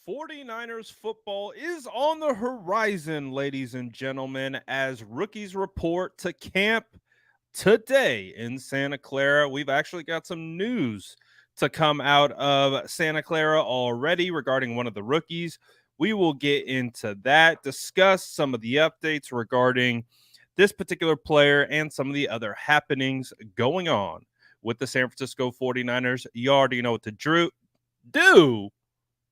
49ers football is on the horizon, ladies and gentlemen, as rookies report to camp today in Santa Clara. We've actually got some news to come out of Santa Clara already regarding one of the rookies. We will get into that, discuss some of the updates regarding this particular player and some of the other happenings going on with the San Francisco 49ers. You already know what to do.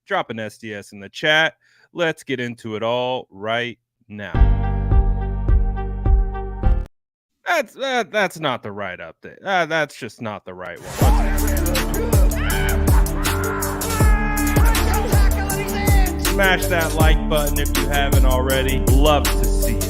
Drop an SDS in the chat. Let's get into it all right now. That's not the right update. That's just not the right one. Smash that like button if you haven't already. Love to see it.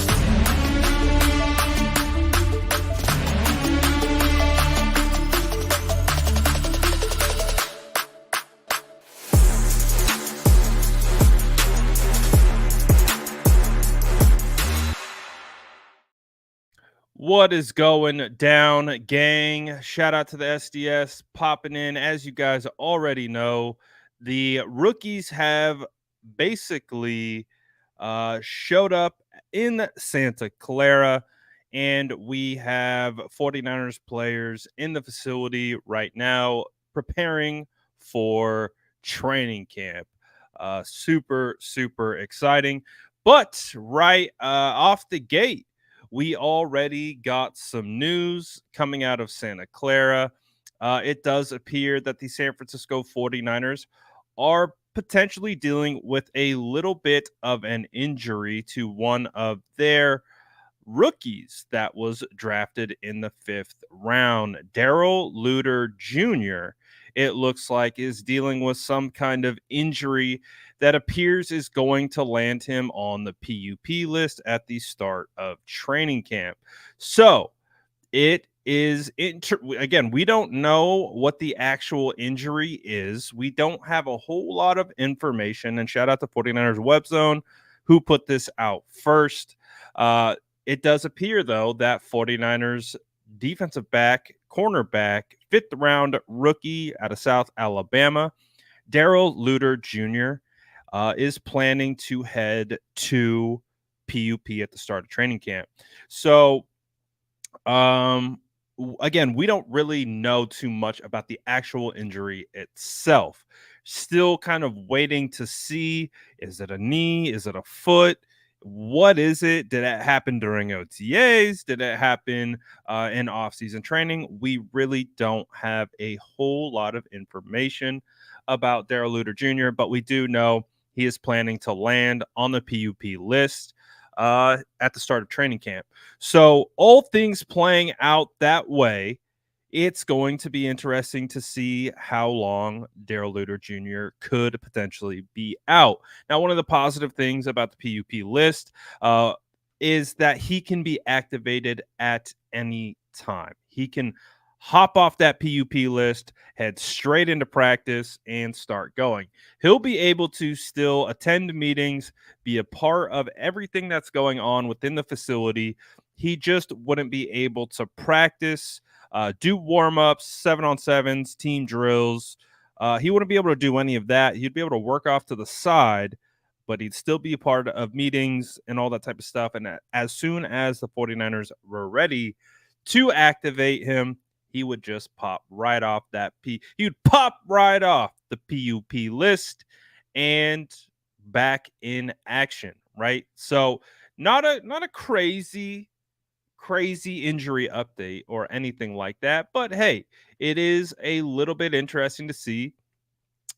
What is going down, gang? Shout out to the SDS popping in. As you guys already know, the rookies have basically showed up in Santa Clara, and we have 49ers players in the facility right now preparing for training camp. Super exciting. But right off the gate, we already got some news coming out of Santa Clara. It does appear that the San Francisco 49ers are potentially dealing with a little bit of an injury to one of their rookies that was drafted in the 5th round. Darrell Luter Jr., it looks like, is dealing with some kind of injury that appears is going to land him on the PUP list at the start of training camp. So it is again, we don't know what the actual injury is. We don't have a whole lot of information, and shout out to 49ers Web Zone who put this out first. It does appear, though, that 49ers defensive back, cornerback, 5th round rookie out of South Alabama, Darrell Luter Jr., is planning to head to PUP at the start of training camp. So, again, we don't really know too much about the actual injury itself. Still kind of waiting to see, is it a knee? Is it a foot? What is it? Did it happen during OTAs? Did it happen in off-season training? We really don't have a whole lot of information about Darrell Luter Jr., but we do know he is planning to land on the PUP list at the start of training camp. So all things playing out that way, it's going to be interesting to see how long Darrell Luter Jr. could potentially be out. Now, one of the positive things about the PUP list is that he can be activated at any time. He can hop off that PUP list, head straight into practice, and start going. He'll be able to still attend meetings, be a part of everything that's going on within the facility. He just wouldn't be able to practice, do warm-ups, 7-on-7s, team drills. He wouldn't be able to do any of that. He'd be able to work off to the side, but he'd still be a part of meetings and all that type of stuff. And as soon as the 49ers were ready to activate him, he would just pop right off he'd pop right off the PUP list and back in action, right? So not a crazy injury update or anything like that, but hey, it is a little bit interesting to see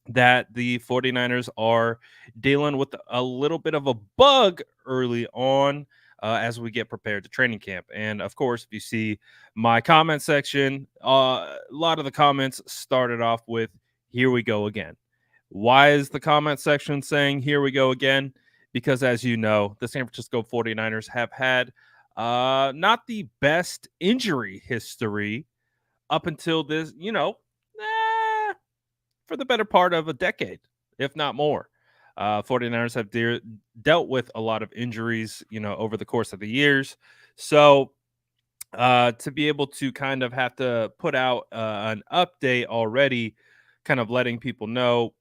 that the 49ers are dealing with a little bit of a bug early on as we get prepared to training camp. And of course, if you see my comment section, a lot of the comments started off with, "Here we go again." Why is the comment section saying "here we go again"? Because as you know, the San Francisco 49ers have had not the best injury history up until this, for the better part of a decade, if not more. 49ers have dealt with a lot of injuries, over the course of the years. So to be able to kind of have to put out an update already, kind of letting people know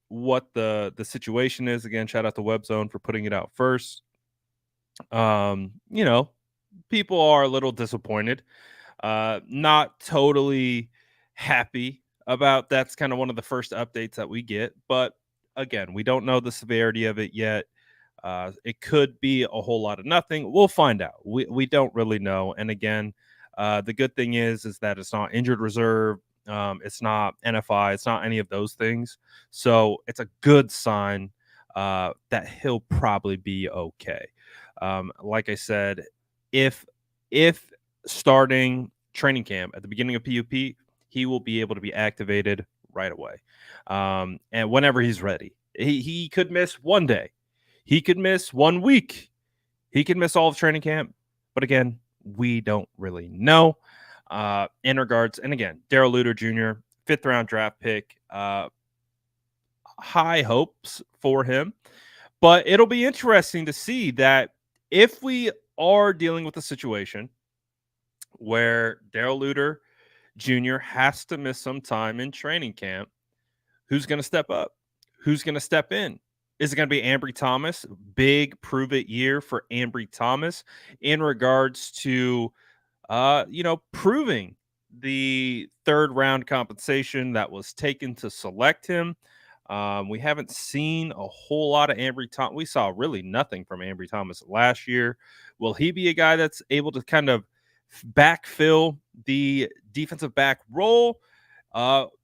what the situation is. Again, shout out to WebZone for putting it out first. You know, people are a little disappointed, not totally happy about that's kind of one of the first updates that we get, but again, we don't know the severity of it yet. It could be a whole lot of nothing. We'll find out. We don't really know. And again, the good thing is that it's not injured reserve. It's not NFI. It's not any of those things. So it's a good sign that he'll probably be okay. Like I said, if if starting training camp at the beginning of PUP, he will be able to be activated right away, and whenever he's ready. He could miss one day, he could miss 1 week. He could miss all of training camp. But again, we don't really know. In regards, and again, Darrell Luter Jr., 5th-round draft pick. High hopes for him. But it'll be interesting to see that if we are dealing with a situation where Darrell Luter Jr. has to miss some time in training camp, who's going to step up? Who's going to step in? Is it going to be Ambry Thomas? Big prove it year for Ambry Thomas in regards to, proving the 3rd-round compensation that was taken to select him. We haven't seen a whole lot of Ambry Thomas. We saw really nothing from Ambry Thomas last year. Will he be a guy that's able to kind of backfill the defensive back role?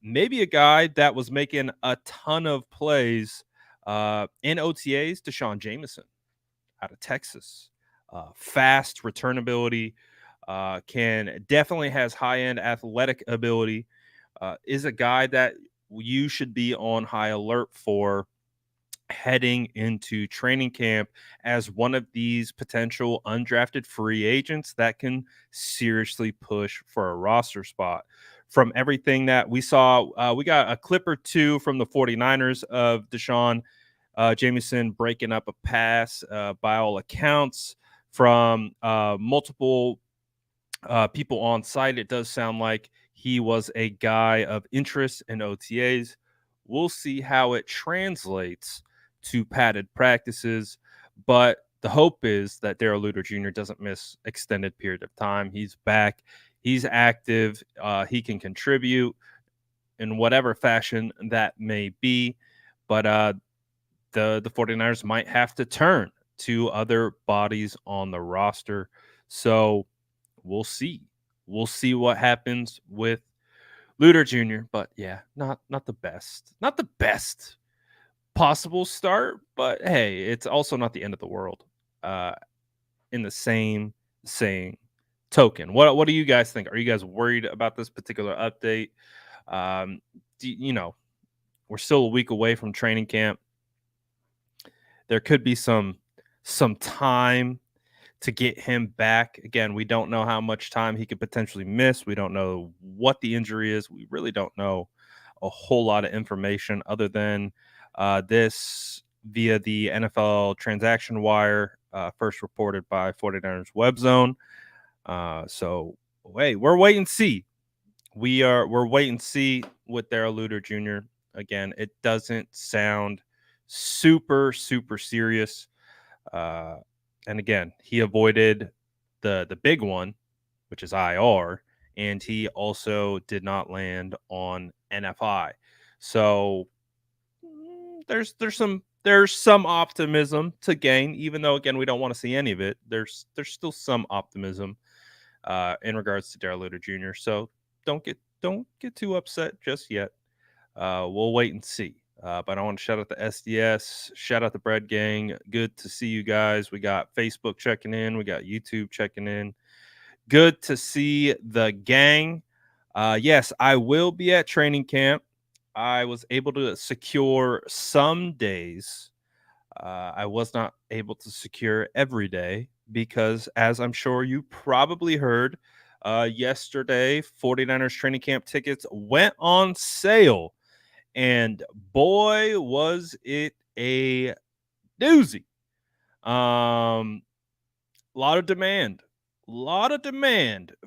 Maybe a guy that was making a ton of plays in OTAs, Deshaun Jameson out of Texas. Fast return ability, definitely has high-end athletic ability, is a guy that you should be on high alert for heading into training camp as one of these potential undrafted free agents that can seriously push for a roster spot. From everything that we saw, we got a clip or two from the 49ers of Deshaun Jameson breaking up a pass, by all accounts, from multiple people on site. It does sound like he was a guy of interest in OTAs. We'll see how it translates to padded practices, but the hope is that Darrell Luter Jr. doesn't miss extended period of time. He's back. He's active. He can contribute in whatever fashion that may be, but the 49ers might have to turn to other bodies on the roster. So we'll see. We'll see what happens with Luter Jr. But yeah, not the best. Not the best possible start, but hey, it's also not the end of the world. In the same token, what do you guys think? Are you guys worried about this particular update? We're still a week away from training camp. There could be some time to get him back. Again, we don't know how much time he could potentially miss. We don't know what the injury is. We really don't know a whole lot of information other than this via the NFL transaction wire, first reported by 49ers Web Zone. So, hey, we're wait and see. We're wait and see with Darrell Luter Jr. Again, it doesn't sound super serious. And again, he avoided the big one, which is IR, and he also did not land on NFI. So there's some optimism to gain, even though again we don't want to see any of it. There's still some optimism in regards to Darrell Luter Jr. So don't get too upset just yet. We'll wait and see. But I want to shout out the SDS, shout out the Bread Gang. Good to see you guys. We got Facebook checking in, we got YouTube checking in. Good to see the gang. Yes, I will be at training camp. I was able to secure some days. I was not able to secure every day because, as I'm sure you probably heard, yesterday 49ers training camp tickets went on sale. And boy, was it a doozy. A lot of demand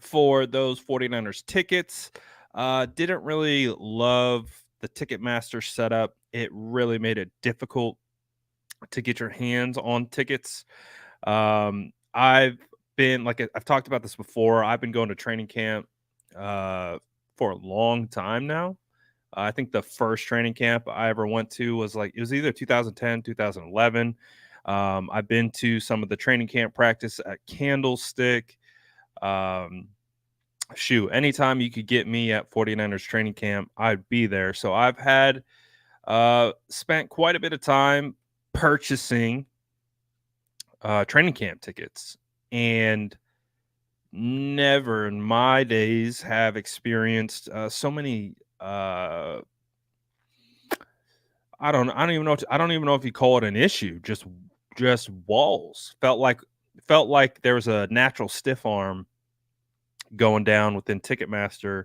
for those 49ers tickets. Didn't really love the Ticketmaster setup. it really made it difficult to get your hands on tickets. I've been like I've talked about this before. I've been going to training camp for a long time now. I think the first training camp I ever went to was like it was either 2010, 2011. I've been to some of the training camp practice at Candlestick. Um, Shoot, anytime you could get me at 49ers training camp, I'd be there. So I've had spent quite a bit of time purchasing training camp tickets, and never in my days have experienced so many. I don't even know. I don't even know if you call it an issue. Just walls. Felt like there was a natural stiff arm going down within Ticketmaster.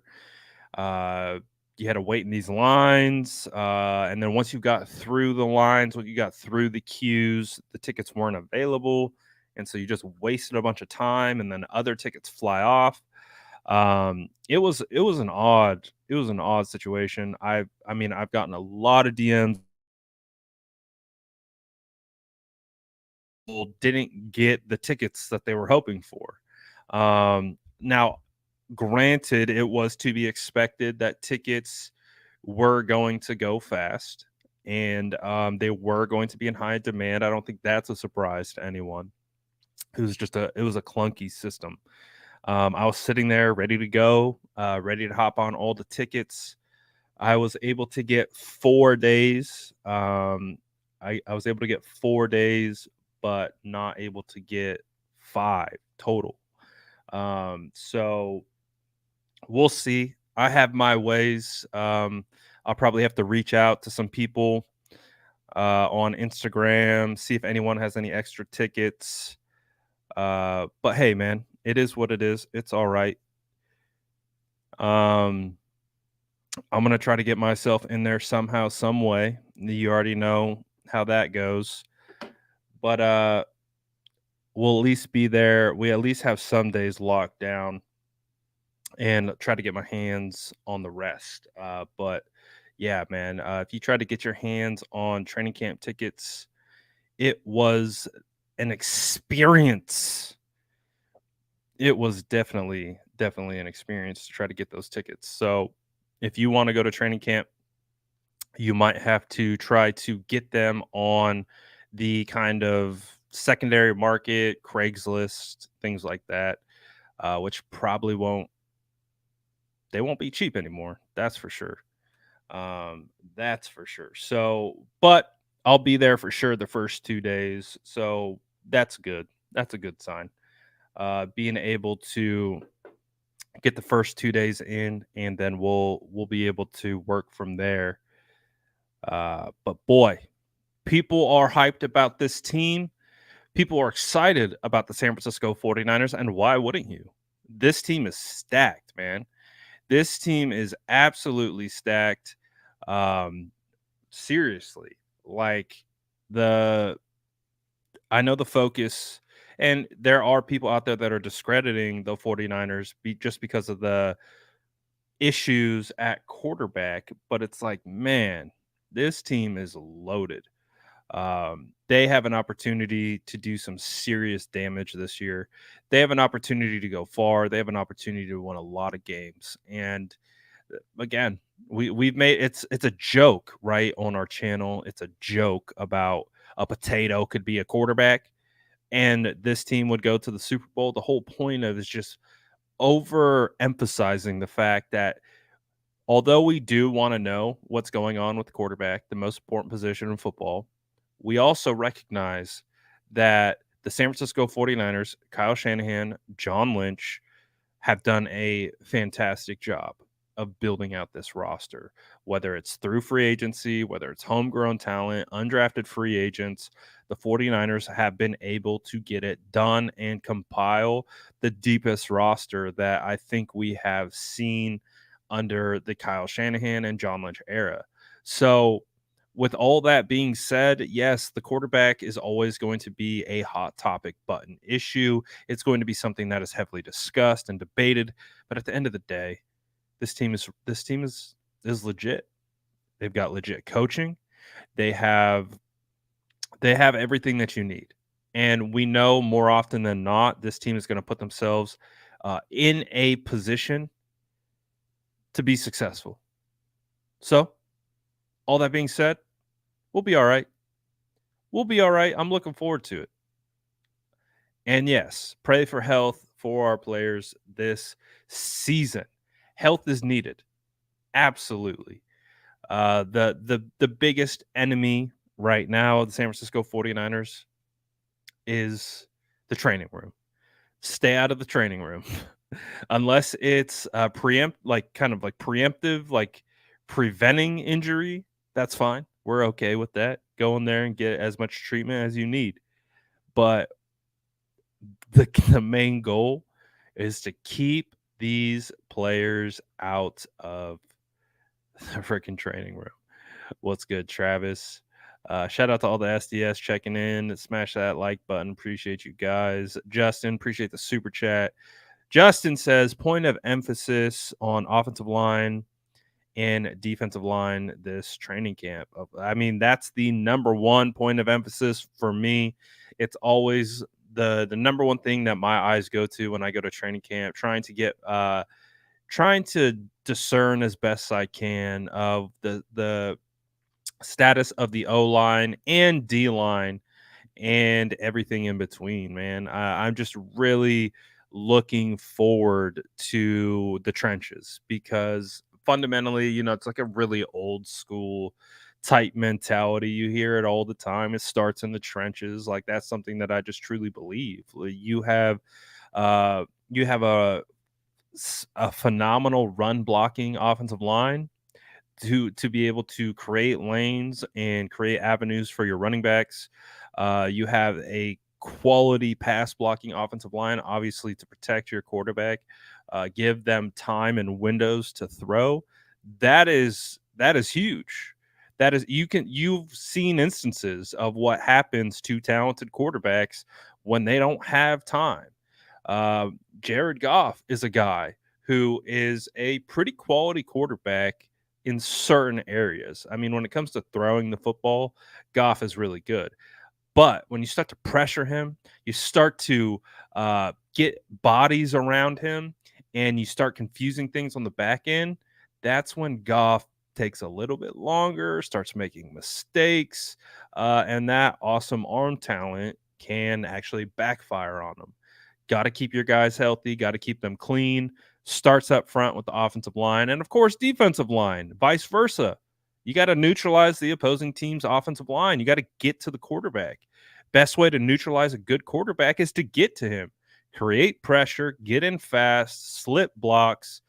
Uh, you had to wait in these lines, and then once you got through the lines, when you got through the queues, the tickets weren't available, and so you just wasted a bunch of time, and then other tickets fly off. It was an odd situation. I mean I've gotten a lot of DMs. People didn't get the tickets that they were hoping for. Now, granted, it was to be expected that tickets were going to go fast, and they were going to be in high demand. I don't think that's a surprise to anyone. It was a clunky system. I was sitting there ready to go, ready to hop on all the tickets. I was able to get 4 days. I was able to get 4 days, but not able to get five total. So we'll see. I have my ways. I'll probably have to reach out to some people on Instagram, see if anyone has any extra tickets. But hey, man, it is what it is. It's all right. Um, I'm gonna try to get myself in there somehow, some way. You already know how that goes. But we'll at least be there. We at least have some days locked down and try to get my hands on the rest. But yeah, man, if you try to get your hands on training camp tickets, it was an experience. It was definitely an experience to try to get those tickets. So if you want to go to training camp, you might have to try to get them on the kind of secondary market, Craigslist, things like that, which probably won't be cheap anymore. That's for sure. That's for sure. So, but I'll be there for sure the first 2 days. So that's good. That's a good sign. Being able to get the first 2 days in, and then we'll be able to work from there. But boy, people are hyped about this team. People are excited about the San Francisco 49ers, and why wouldn't you? This team is stacked, man. This team is absolutely stacked. Um, Seriously, like the I know the focus, and there are people out there that are discrediting the 49ers just because of the issues at quarterback, but it's like, man, this team is loaded. They have an opportunity to do some serious damage this year. They have an opportunity to go far. They have an opportunity to win a lot of games. And again, we've made it's a joke, right, on our channel. It's a joke about a potato could be a quarterback and this team would go to the Super Bowl. The whole point of is just overemphasizing the fact that although we do want to know what's going on with the quarterback, the most important position in football, we also recognize that the San Francisco 49ers, Kyle Shanahan, John Lynch, have done a fantastic job of building out this roster, whether it's through free agency, whether it's homegrown talent, undrafted free agents. The 49ers have been able to get it done and compile the deepest roster that I think we have seen under the Kyle Shanahan and John Lynch era. So, with all that being said, yes, the quarterback is always going to be a hot topic button issue. It's going to be something that is heavily discussed and debated. But at the end of the day, this team is legit. They've got legit coaching. They have everything that you need. And we know more often than not, this team is going to put themselves in a position to be successful. So, all that being said, we'll be all right. We'll be all right. I'm looking forward to it. And yes, pray for health for our players this season. Health is needed. Absolutely. The biggest enemy right now, the San Francisco 49ers, is the training room. Stay out of the training room. Unless it's kind of like preemptive, like preventing injury, that's fine. We're okay with that. Go in there and get as much treatment as you need. But the main goal is to keep these players out of the freaking training room. What's good, Travis? Shout out to all the SDS checking in. Smash that like button. Appreciate you guys. Justin, appreciate the super chat. Justin says, point of emphasis on offensive line and defensive line this training camp. I mean, that's the number one point of emphasis for me. It's always the number one thing that my eyes go to when I go to training camp, trying to discern as best I can of the status of the O line and D line and everything in between, man. I'm just really looking forward to the trenches because fundamentally, it's like a really old school type mentality. You hear it all the time. It starts in the trenches. Like that's something that I just truly believe. You have a phenomenal run blocking offensive line to be able to create lanes and create avenues for your running backs. You have a quality pass blocking offensive line, obviously to protect your quarterback, give them time and windows to throw. That is huge. You've seen instances of what happens to talented quarterbacks when they don't have time. Uh, Jared Goff is a guy who is a pretty quality quarterback in certain areas. I mean, when it comes to throwing the football, Goff is really good. But when you start to pressure him, you start to get bodies around him and you start confusing things on the back end. That's when Goff takes a little bit longer, starts making mistakes, and that awesome arm talent can actually backfire on him. Got to keep your guys healthy, got to keep them clean. Starts up front with the offensive line and, of course, defensive line, vice versa. You got to neutralize the opposing team's offensive line. You got to get to the quarterback. Best way to neutralize a good quarterback is to get to him, create pressure, get in fast, slip blocks,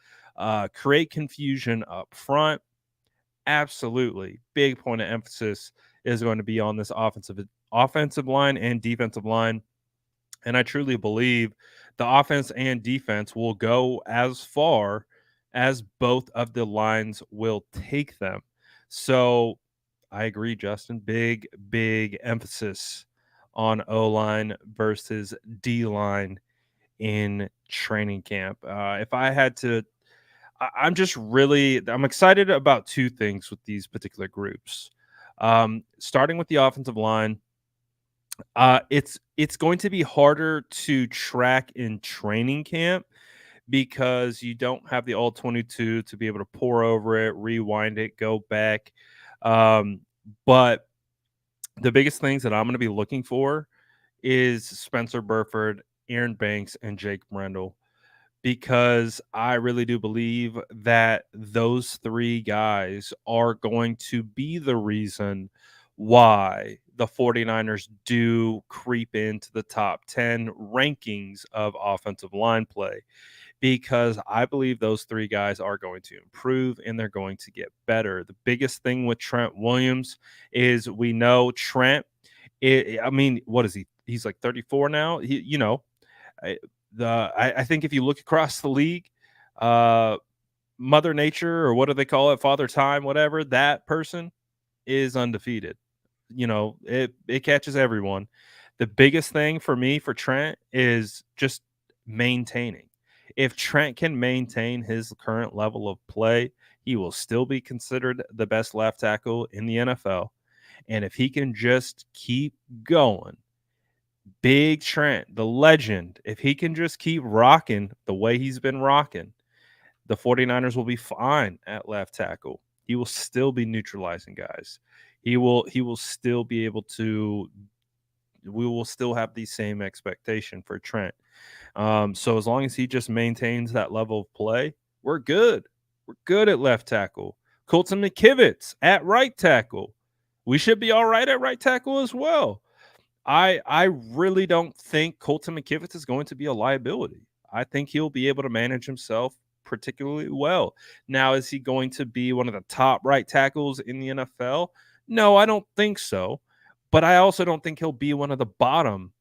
create confusion up front. Absolutely. Big point of emphasis is going to be on this offensive line and defensive line. And I truly believe the offense and defense will go as far as both of the lines will take them. So I agree, Justin. Big emphasis on O line versus D line in training camp. If I had to, I'm excited about two things with these particular groups. Starting with the offensive line, it's going to be harder to track in training camp because you don't have the all 22 to be able to pour over it, rewind it, go back. But the biggest things that I'm going to be looking for is Spencer Burford, Aaron Banks, and Jake Brendel, because I really do believe that those three guys are going to be the reason why the 49ers do creep into the top 10 rankings of offensive line play, because I believe those three guys are going to improve and they're going to get better. The biggest thing with Trent Williams is we know Trent, I mean, what is he? He's like 34 now. I, I think if you look across the league, Mother Nature, or what do they call it, Father Time, whatever, that person is undefeated. It catches everyone. The biggest thing for me for Trent is just maintaining. If Trent can maintain his current level of play, he will still be considered the best left tackle in the NFL. And if he can just keep going, Big Trent, the legend, if he can just keep rocking the way he's been rocking, the 49ers will be fine at left tackle. He will still be neutralizing guys. He will still be able to we will still have the same expectation for Trent. So as long as he just maintains that level of play, we're good. We're good at left tackle. Colton McKivitz at right tackle. We should be all right at right tackle as well. I really don't think Colton McKivitz is going to be a liability. I think he'll be able to manage himself particularly well. Now, is he going to be one of the top right tackles in the NFL? No, I don't think so. But I also don't think he'll be one of the bottom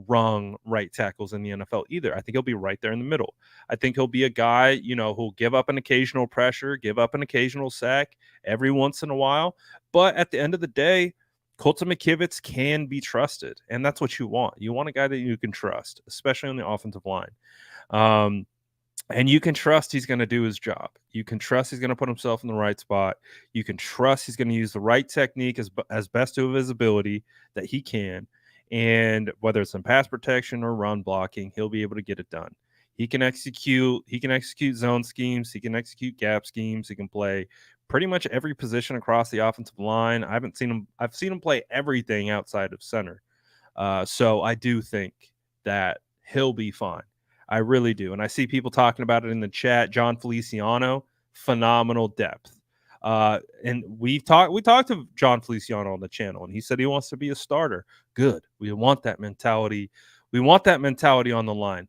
rung right tackles in the NFL either. I think he'll be right there in the middle. I think he'll be a guy, who'll give up an occasional pressure, give up an occasional sack every once in a while. But at the end of the day, Colton McKivitz can be trusted, and that's what you want. You want a guy that you can trust, especially on the offensive line. Um, and you can trust he's going to do his job. You can trust he's going to put himself in the right spot. You can trust he's going to use the right technique as best of his ability that he can. And whether it's in pass protection or run blocking, he'll be able to get it done. He can execute zone schemes. He can execute gap schemes. He can play pretty much every position across the offensive line. I've seen him play everything outside of center. So I do think that he'll be fine. I really do. And I see people talking about it in the chat. John Feliciano, phenomenal depth. And we talked to John Feliciano on the channel, and he said he wants to be a starter. Good. We want that mentality. We want that mentality on the line.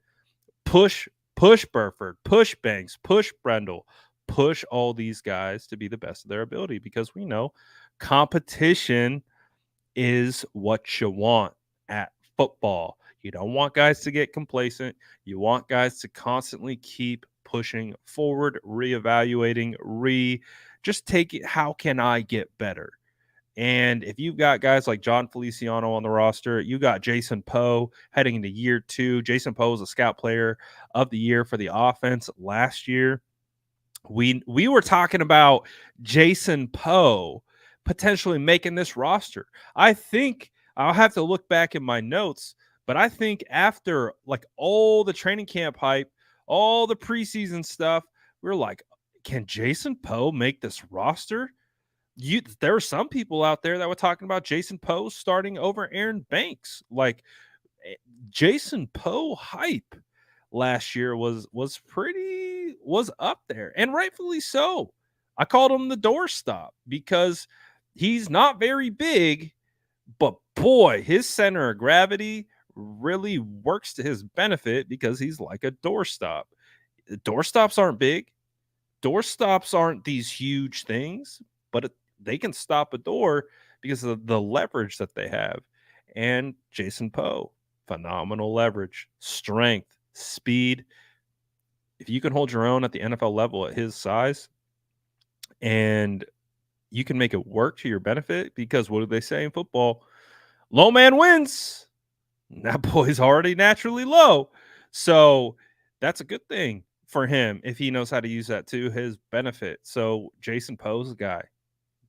Push Burford, push Banks, push Brendel, push all these guys to be the best of their ability, because we know competition is what you want at football. You don't want guys to get complacent. You want guys to constantly keep pushing forward, reevaluating, just take it. How can I get better? And if you've got guys like John Feliciano on the roster, you got Jason Poe heading into year 2. Jason Poe is a scout player of the year for the offense last year. We were talking about Jason Poe potentially making this roster. I think I'll have to look back in my notes, but I think after like all the training camp hype, all the preseason stuff, we're like, can Jason Poe make this roster? There were some people out there that were talking about Jason Poe starting over Aaron Banks. Like, Jason Poe hype last year was up there, and rightfully so. I called him the doorstop because he's not very big, but boy, his center of gravity really works to his benefit because he's like a doorstop. Doorstops aren't big. Doorstops aren't these huge things, but they can stop a door because of the leverage that they have. And Jason Poe, phenomenal leverage, strength, speed. If you can hold your own at the NFL level at his size, and you can make it work to your benefit, because what do they say in football? Low man wins. That boy's already naturally low. So that's a good thing for him if he knows how to use that to his benefit. So Jason Poe's a guy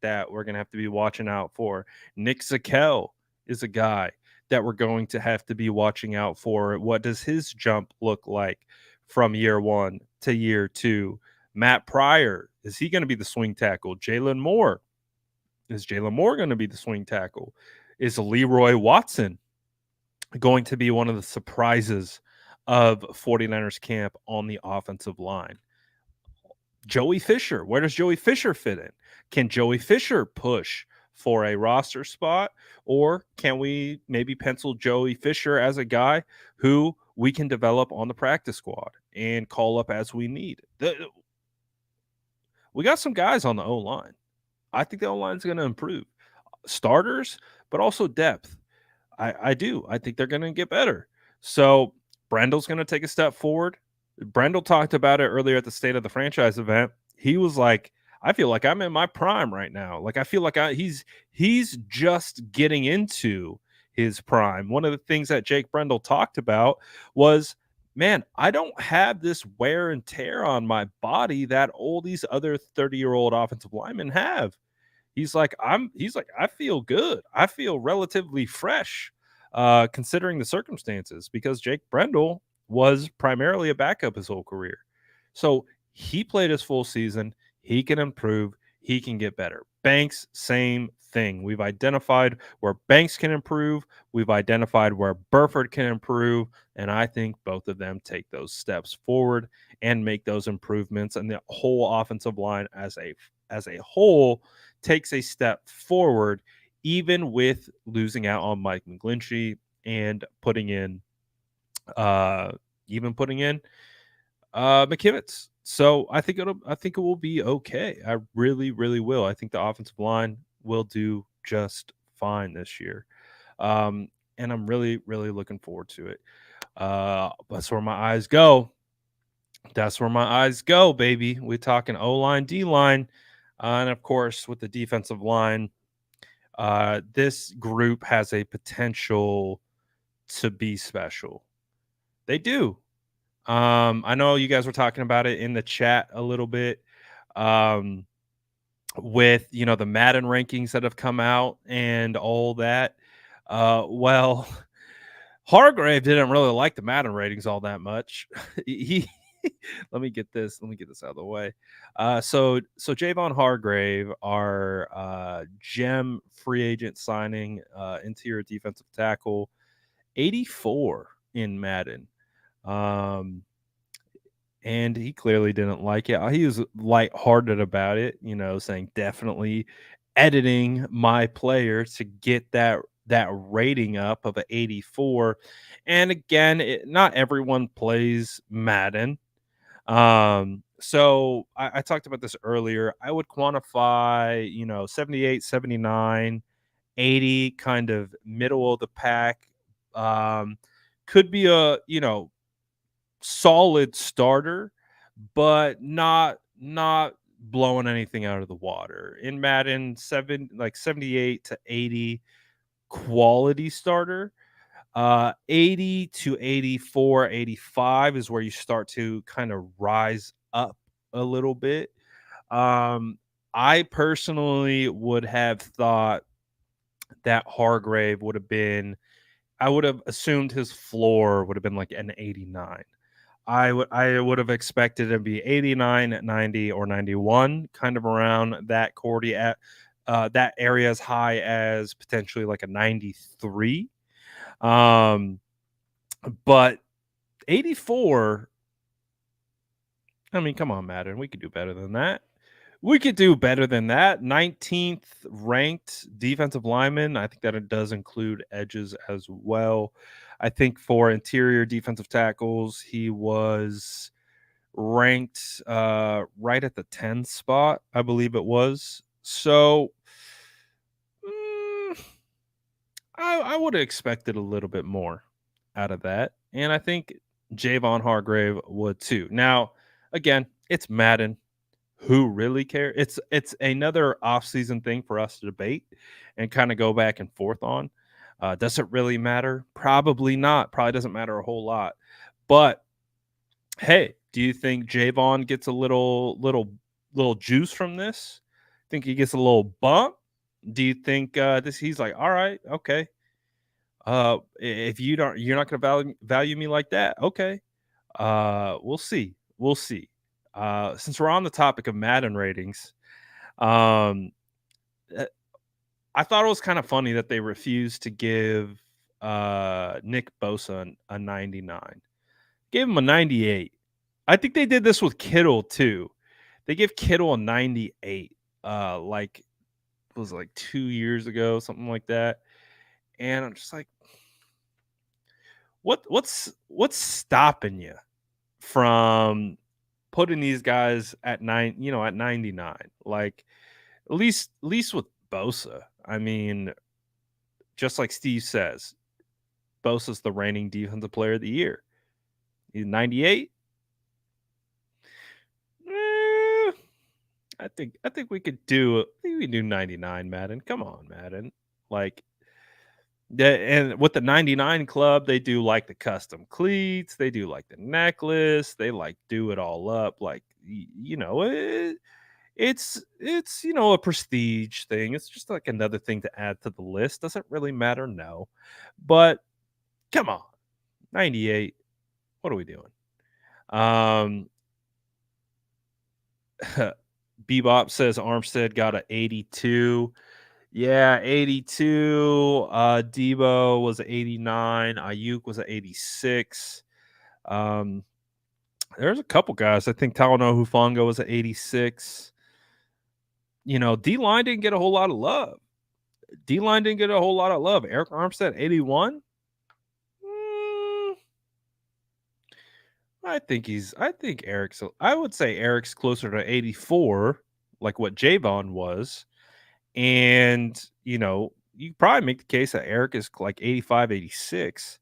that we're going to have to be watching out for. Nick Zakel is a guy that we're going to have to be watching out for. What does his jump look like from year 1 to year 2? Matt Pryor, is he going to be the swing tackle? Jalen Moore, is Jalen Moore going to be the swing tackle? Is Leroy Watson going to be one of the surprises of 49ers camp on the offensive line? Joey Fisher, where does Joey Fisher fit in? Can Joey Fisher push for a roster spot, or can we maybe pencil Joey Fisher as a guy who we can develop on the practice squad and call up as we need? We got some guys on the O-line. I think the O-line is going to improve. Starters, but also depth. I do. I think they're going to get better. So Brendel's going to take a step forward. Brendel talked about it earlier at the State of the Franchise event. He was like, I feel like I'm in my prime right now. Like, I feel like he's just getting into his prime. One of the things that Jake Brendel talked about was, man, I don't have this wear and tear on my body that all these other 30-year-old offensive linemen have. He's like, I feel good. I feel relatively fresh, considering the circumstances, because Jake Brendel was primarily a backup his whole career. So he played his full season. He can improve. He can get better. Banks, same thing. We've identified where Banks can improve. We've identified where Burford can improve. And I think both of them take those steps forward and make those improvements. And the whole offensive line as a whole takes a step forward, even with losing out on Mike McGlinchey and putting in uh even putting in McKivitz. So I think it will be okay. I really, really will. I think the offensive line will do just fine this year. Um, and I'm really, really looking forward to it. That's where my eyes go. That's where my eyes go, baby. We're talking O line, D line, and of course with the defensive line. This group has a potential to be special. They do. I know you guys were talking about it in the chat a little bit. Um, with the Madden rankings that have come out and all that. Well, Hargrave didn't really like the Madden ratings all that much. he let me get this out of the way. So Jayvon Hargrave, our gem free agent signing, interior defensive tackle, 84 in Madden. And he clearly didn't like it. He was lighthearted about it, saying definitely editing my player to get that rating up of an 84. And again, not everyone plays Madden. So I talked about this earlier. I would quantify, 78, 79, 80, kind of middle of the pack. Could be a, solid starter, but not blowing anything out of the water. In Madden, 78 to 80, quality starter. 80 to 84, 85 is where you start to kind of rise up a little bit. I personally would have thought that Hargrave would have been, I would have assumed his floor would have been like an 89. I would have expected it to be 89, 90, or 91, kind of around that Cordy at that area, as high as potentially like a 93. But 84, I mean, come on, Madden, we could do better than that. We could do better than that. 19th ranked defensive lineman. I think that it does include edges as well. I think for interior defensive tackles, he was ranked right at the 10 spot, I believe it was. So I would have expected a little bit more out of that. And I think Jayvon Hargrave would too. Now, again, it's Madden. Who really cares? It's another offseason thing for us to debate and kind of go back and forth on. Does it really matter? Probably not. Probably doesn't matter a whole lot. But hey, do you think Jayvon gets a little juice from this? Think he gets a little bump? Do you think this? He's like, all right, okay. If you're not going to value me like that, okay. We'll see. We'll see. Since we're on the topic of Madden ratings, um, I thought it was kind of funny that they refused to give Nick Bosa a 99. Gave him a 98. I think they did this with Kittle too. They give Kittle a 98. Like it was like 2 years ago, something like that. And I'm just like, what's stopping you from putting these guys at at 99? Like at least with Bosa. I mean, just like Steve says, Bosa's the reigning defensive player of the year. He's 98. I think we could do 99, Madden. Come on, Madden. Like and with the 99 club, they do like the custom cleats, they do like the necklace, they like do it all up. Like it's a prestige thing. It's just like another thing to add to the list. Doesn't really matter, no. But come on, 98. What are we doing? Um, Bebop says Armstead got a 82. Yeah, 82. Debo was a 89. Ayuk was a 86. Um, there's a couple guys. I think Talanoa Hufanga was a 86. D line didn't get a whole lot of love. D line didn't get a whole lot of love. Eric Armstead, 81. Mm, I would say Eric's closer to 84, like what Jayvon was. And, you probably make the case that Eric is like 85, 86,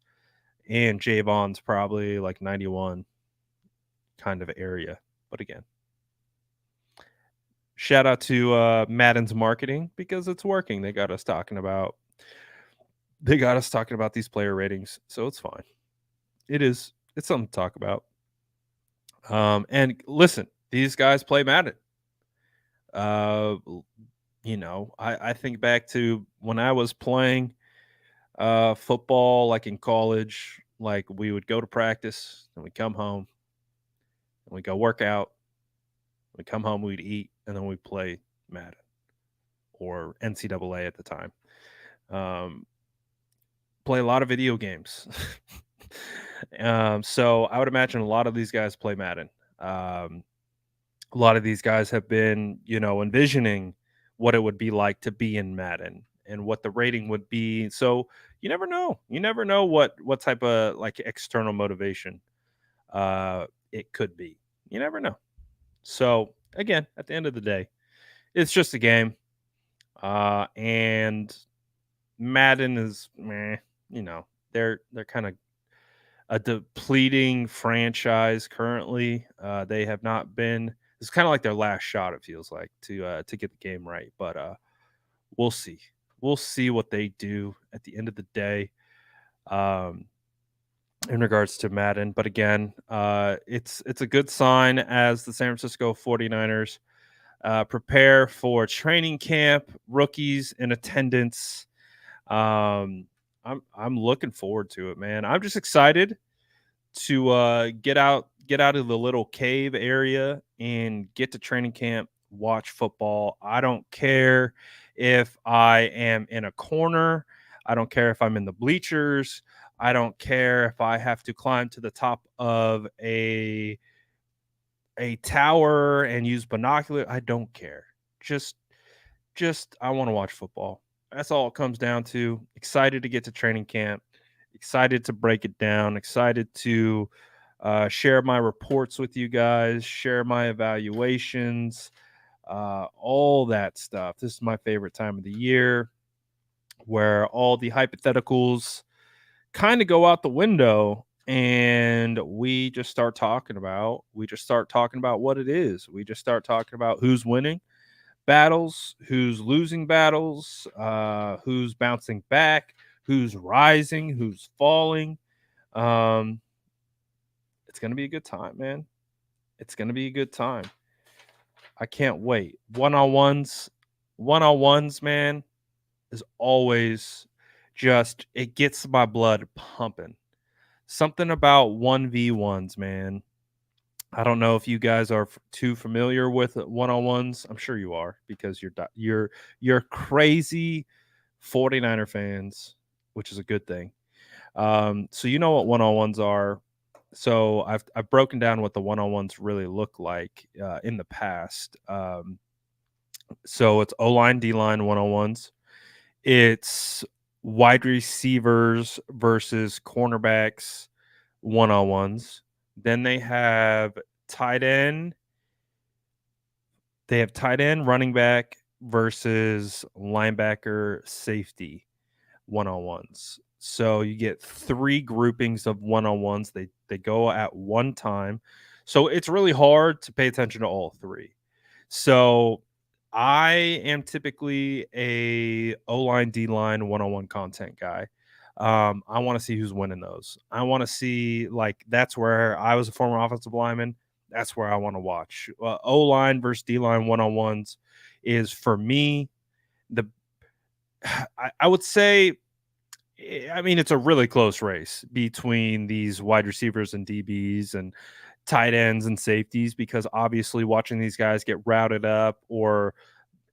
and Jayvon's probably like 91 kind of area. But again, shout out to Madden's marketing because it's working. They got us talking about these player ratings, so it's fine. It's something to talk about. And listen, these guys play Madden. Uh, I think back to when I was playing football, like in college. Like we would go to practice, and we come home, and we go work out. We come home, we'd eat, and then we'd play Madden or NCAA at the time. Um, play a lot of video games. So I would imagine a lot of these guys play Madden. A lot of these guys have been, envisioning what it would be like to be in Madden and what the rating would be. So you never know. You never know what type of like external motivation it could be. You never know. So again, at the end of the day, it's just a game. And Madden is meh, they're kind of a depleting franchise currently. They have not been. It's kind of like their last shot. It feels like to get the game right, but we'll see. We'll see what they do at the end of the day, um, in regards to Madden. But again, it's a good sign as the San Francisco 49ers prepare for training camp. Rookies in attendance. I'm looking forward to it, man. I'm just excited to get out of the little cave area and get to training camp, watch football. I don't care if I am in a corner. I don't care if I'm in the bleachers. I don't care if I have to climb to the top of a tower and use binocular. I don't care. Just just I want to watch football. That's all it comes down to. Excited to get to training camp. Excited to break it down. Excited to share my reports with you guys. Share my evaluations. All that stuff. This is my favorite time of the year, where all the hypotheticals kind of go out the window and we just start talking about what it is. We just start talking about who's winning battles, who's losing battles, who's bouncing back, who's rising, who's falling. Um, it's gonna be a good time, man. It's gonna be a good time. I can't wait. One on ones, man, is always just it gets my blood pumping. Something about 1v1s, man. I don't know if you guys are too familiar with one-on-ones. I'm sure you are because you're crazy 49er fans, which is a good thing. So you know what one-on-ones are. So I've broken down what the one-on-ones really look like in the past. So it's O-line, D-line one-on-ones. It's wide receivers versus cornerbacks one-on-ones. Then tight end. They have tight end, running back versus linebacker, safety one-on-ones. So you get three groupings of one-on-ones. They go at one time. So it's really hard to pay attention to all three. So I am typically a O-line, D-line, one-on-one content guy. I want to see who's winning those. I want to see, like, that's where I was a former offensive lineman. That's where I want to watch. O line versus D line one on ones is for me the. I would say, I mean, it's a really close race between these wide receivers and DBs and tight ends and safeties, because obviously watching these guys get routed up or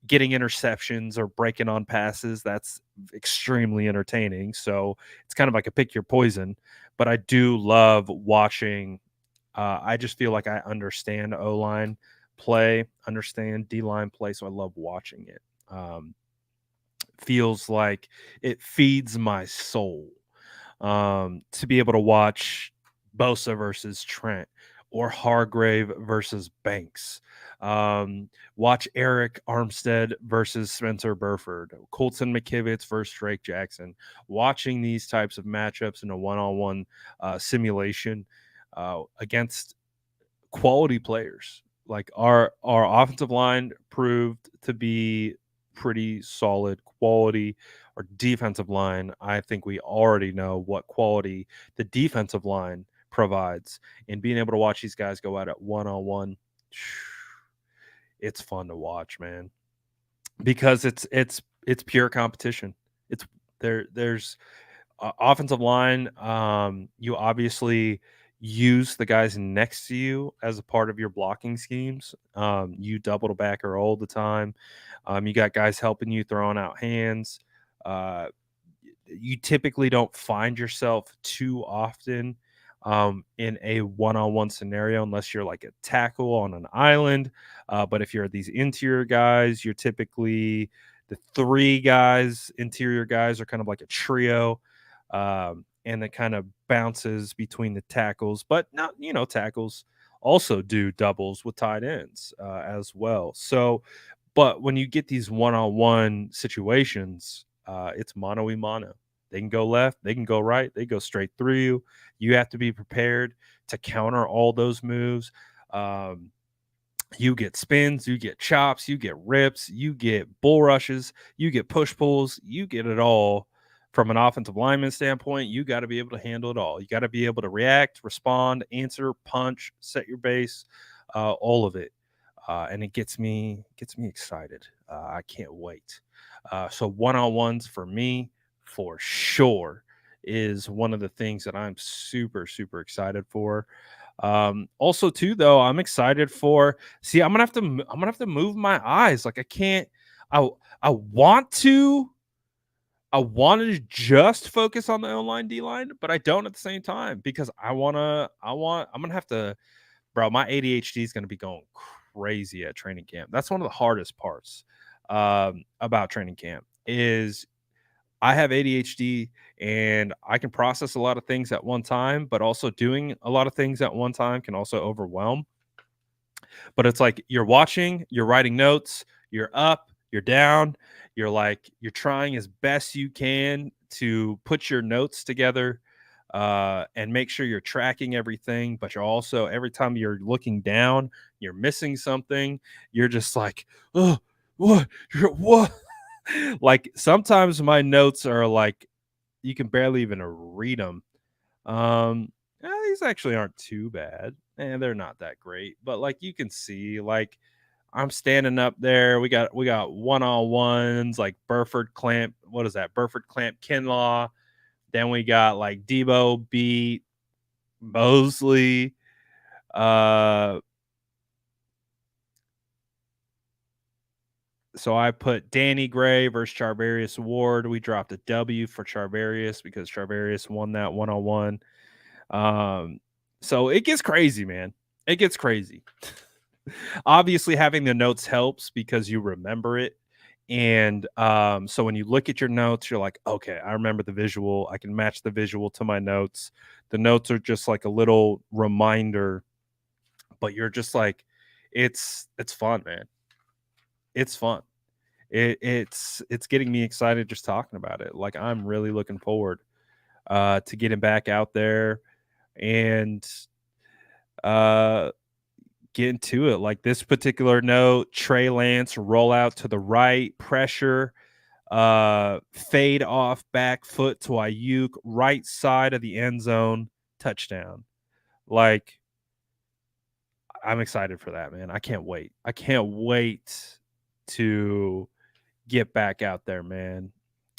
getting interceptions or breaking on passes, that's extremely entertaining. So it's kind of like a pick your poison. But I do love watching. I just feel like I understand O line play, understand D line play, so I love watching it. Feels like it feeds my soul to be able to watch Bosa versus Trent or Hargrave versus Banks. Watch Eric Armstead versus Spencer Burford, Colton McKivitz versus Drake Jackson. Watching these types of matchups in a one-on-one simulation against quality players. Like our offensive line proved to be pretty solid quality. Our defensive line, I think we already know what quality the defensive line provides. And being able to watch these guys go at it one on one, it's fun to watch, man. Because it's pure competition. It's there's offensive line, you obviously use the guys next to you as a part of your blocking schemes. You double the backer all the time. You got guys helping you throwing out hands. Uh, you typically don't find yourself too often in a one-on-one scenario unless you're like a tackle on an island. But if you're these interior guys, you're typically the three guys, interior guys are kind of like a trio. And it kind of bounces between the tackles, but not, tackles also do doubles with tight ends as well. So, but when you get these one-on-one situations, it's mano y mano. They can go left, they can go right, they go straight through you. You have to be prepared to counter all those moves. Um, you get spins, you get chops, you get rips, you get bull rushes, you get push pulls, you get it all. From an offensive lineman standpoint, you got to be able to handle it all. You got to be able to react, respond, answer, punch, set your base, all of it. And it gets me excited. I can't wait. So one-on-ones for me, for sure, is one of the things that I'm super super excited for. Also, too, though, I'm excited for. See, I'm gonna have to move my eyes. Like I can't. I I want to. I wanted to just focus on the O line, D line, but I don't at the same time because I'm gonna have to, bro. My ADHD is gonna be going crazy at training camp. That's one of the hardest parts about training camp is I have ADHD and I can process a lot of things at one time, but also doing a lot of things at one time can also overwhelm. But it's like you're watching, you're writing notes, you're up, you're down, you're trying as best you can to put your notes together and make sure you're tracking everything. But you're also, every time you're looking down, you're missing something. You're just like, oh, what? What? Like sometimes my notes are like, you can barely even read them. These actually aren't too bad, and they're not that great. But like you can see, like I'm standing up there. We got one on ones like Burford Clamp. What is that? Burford Clamp Kinlaw. Then we got like Debo beat Mosley. Uh, so I put Danny Gray versus Charvarius Ward. We dropped a W for Charvarius because Charvarius won that one on one. So it gets crazy, man. It gets crazy. Obviously, having the notes helps because you remember it. And so when you look at your notes, you're like, okay, I remember the visual. I can match the visual to my notes. The notes are just like a little reminder, but you're just like, it's fun, man. It's fun. It's getting me excited just talking about it. Like I'm really looking forward to getting back out there and uh getting to it. Like this particular note, Trey Lance roll out to the right, pressure, fade off back foot to Ayuk, right side of the end zone, touchdown. Like I'm excited for that, man. I can't wait. I can't wait to get back out there, man.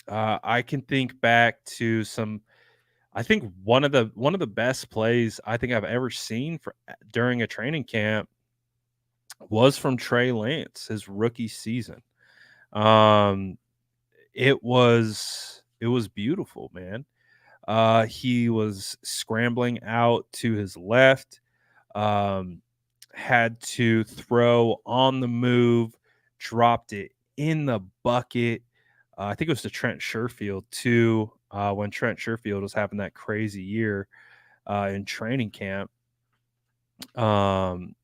I can think back to some. I think one of the best plays I think I've ever seen for during a training camp was from Trey Lance, his rookie season. Um, it was beautiful, man. He was scrambling out to his left, um, had to throw on the move, dropped it in the bucket. I think it was to Trent Sherfield too, when Trent Sherfield was having that crazy year in training camp. Um,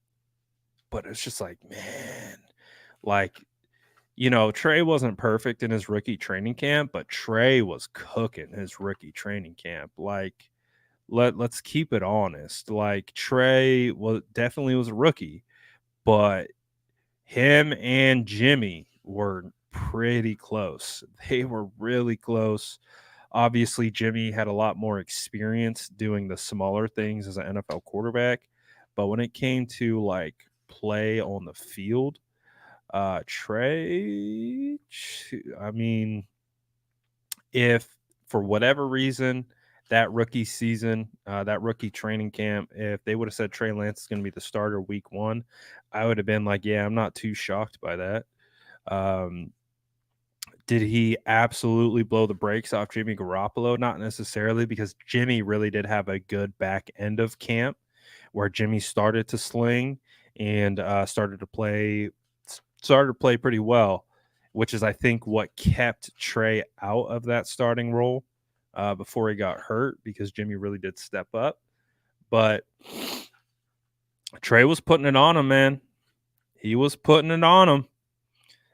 but it's just like, man, like, Trey wasn't perfect in his rookie training camp, but Trey was cooking his rookie training camp. Like, let's keep it honest. Like, Trey was a rookie, but him and Jimmy were pretty close. They were really close. Obviously, Jimmy had a lot more experience doing the smaller things as an NFL quarterback, but when it came to like play on the field, Trey, I mean, if for whatever reason that rookie season, that rookie training camp, if they would have said Trey Lance is going to be the starter week 1, I would have been like, yeah, I'm not too shocked by that. Um, did he absolutely blow the brakes off Jimmy Garoppolo? Not necessarily, because Jimmy really did have a good back end of camp where Jimmy started to sling and started to play pretty well, which is I think what kept Trey out of that starting role before he got hurt, because Jimmy really did step up. But Trey was putting it on him, man. He was putting it on him.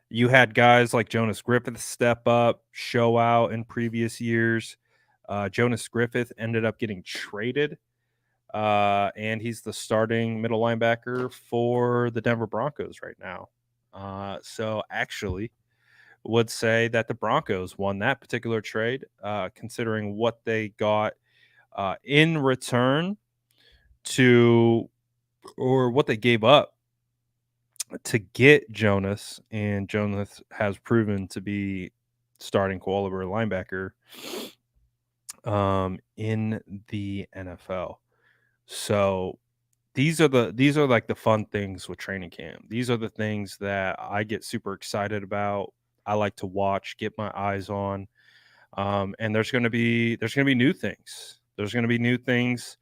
You had guys like Jonas Griffith step up, show out in previous years. Jonas Griffith ended up getting traded, and he's the starting middle linebacker for the Denver Broncos right now. So actually, would say that the Broncos won that particular trade, considering what they got in return to, or what they gave up to get Jonas, and Jonas has proven to be starting caliber linebacker in the NFL. So these are like the fun things with training camp. These are the things that I get super excited about. I like to watch, get my eyes on. And there's gonna be new things. There's gonna be new things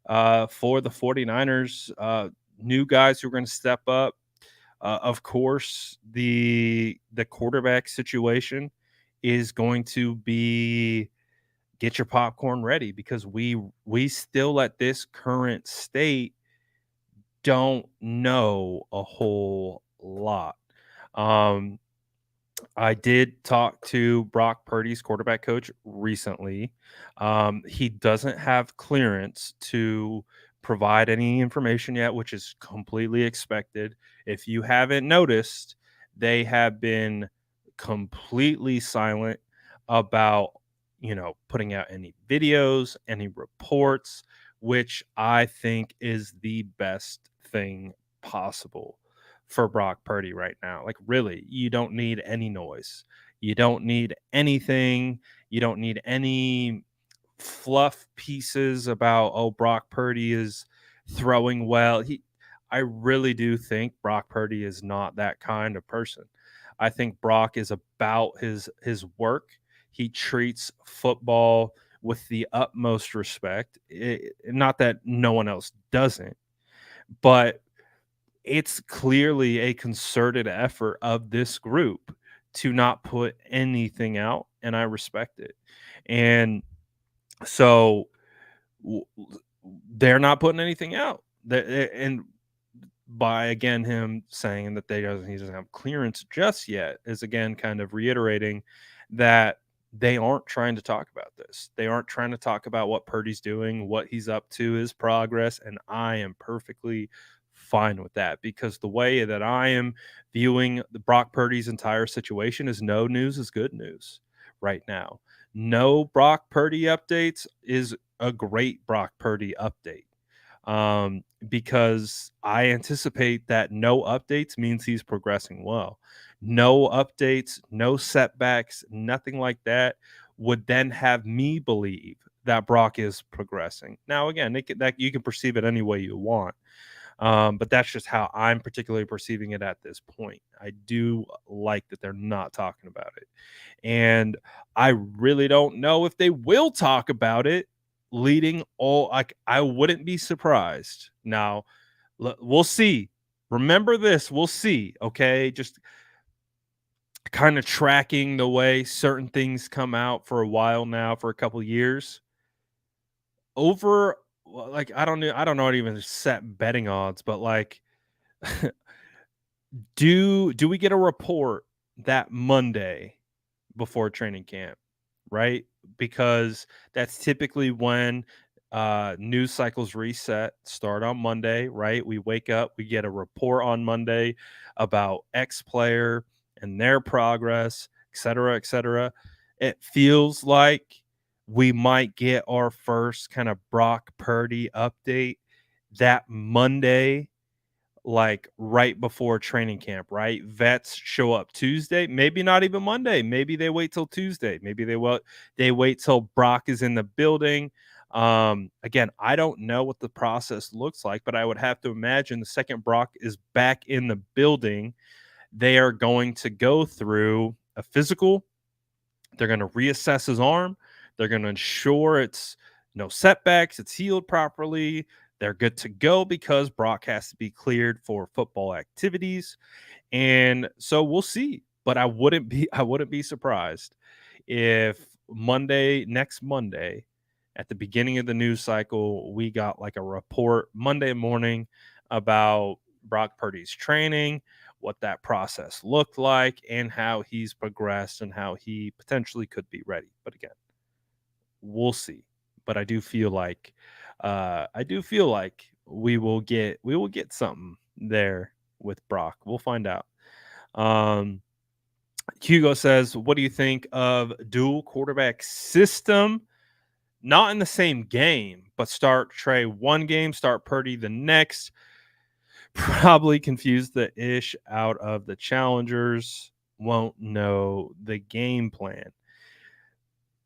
for the 49ers, new guys who are going to step up. Of course, the quarterback situation is going to be get your popcorn ready, because we still at this current state don't know a whole lot. Um, I did talk to Brock Purdy's quarterback coach recently. He doesn't have clearance to provide any information yet, which is completely expected. If you haven't noticed, they have been completely silent about, putting out any videos, any reports, which I think is the best thing possible for Brock Purdy right now. Like, really, you don't need any noise. You don't need anything. You don't need any fluff pieces about, oh, Brock Purdy is throwing well. I really do think Brock Purdy is not that kind of person. I think Brock is about his work. He treats football with the utmost respect. Not that no one else doesn't, but it's clearly a concerted effort of this group to not put anything out, and I respect it. And so w- they're not putting anything out. And by again him saying that he doesn't have clearance just yet is again kind of reiterating that they aren't trying to talk about this. They aren't trying to talk about what Purdy's doing, what he's up to, his progress, and I am perfectly fine with that, because the way that I am viewing the Brock Purdy's entire situation is no news is good news right now. No Brock Purdy updates is a great Brock Purdy update. because I anticipate that no updates means he's progressing well. No updates, no setbacks, nothing like that would then have me believe that Brock is progressing. Now, again, that you can perceive it any way you want, but that's just how I'm particularly perceiving it at this point. I do like that they're not talking about it, and I really don't know if they will talk about it. Leading all, like I wouldn't be surprised. Now, we'll see. Remember this, we'll see, okay? Just kind of tracking the way certain things come out for a while now, for a couple years. Over like I don't know what even set betting odds, but like do we get a report that Monday before training camp, right? Because that's typically when news cycles reset, start on Monday, right? We wake up, we get a report on Monday about X player and their progress, et cetera, et cetera. It feels like we might get our first kind of Brock Purdy update that Monday, like right before training camp, right? Vets show up Tuesday, maybe not even Monday. Maybe they wait till Tuesday. Maybe they wait till Brock is in the building. Again, I don't know what the process looks like, but I would have to imagine the second Brock is back in the building, they are going to go through a physical. They're going to reassess his arm. They're going to ensure it's no setbacks, it's healed properly. They're good to go because Brock has to be cleared for football activities. And so we'll see. But I wouldn't be surprised if next Monday, at the beginning of the news cycle, we got like a report Monday morning about Brock Purdy's training, what that process looked like, and how he's progressed and how he potentially could be ready. But again, we'll see. But I do feel like we will get something there with Brock. We'll find out. Um, Hugo says, "What do you think of dual quarterback system? Not in the same game, but start Trey one game, start Purdy the next. Probably confuse the ish out of the challengers. Won't know the game plan."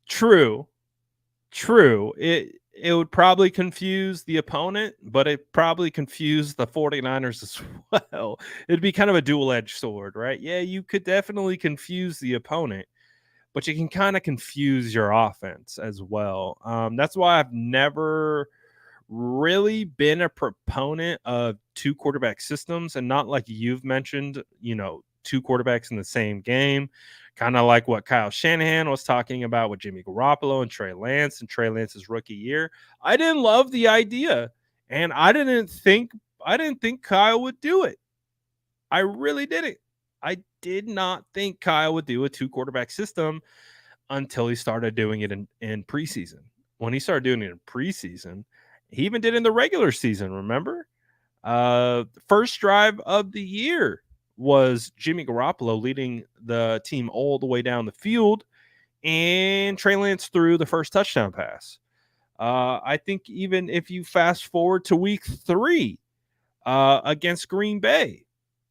True, true. It would probably confuse the opponent, but it probably confuse the 49ers as well. It'd be kind of a dual-edged sword, right? Yeah, you could definitely confuse the opponent, but you can kind of confuse your offense as well. That's why I've never really been a proponent of two quarterback systems, and not like you've mentioned, two quarterbacks in the same game, kind of like what Kyle Shanahan was talking about with Jimmy Garoppolo and Trey Lance and Trey Lance's rookie year. I didn't love the idea, and I didn't think Kyle would do it. I really didn't. I did not think Kyle would do a two quarterback system until he started doing it in preseason. When he started doing it in preseason, he even did it in the regular season, remember? First drive of the year was Jimmy Garoppolo leading the team all the way down the field, and Trey Lance threw the first touchdown pass. I think even if you fast forward to week 3 against Green Bay,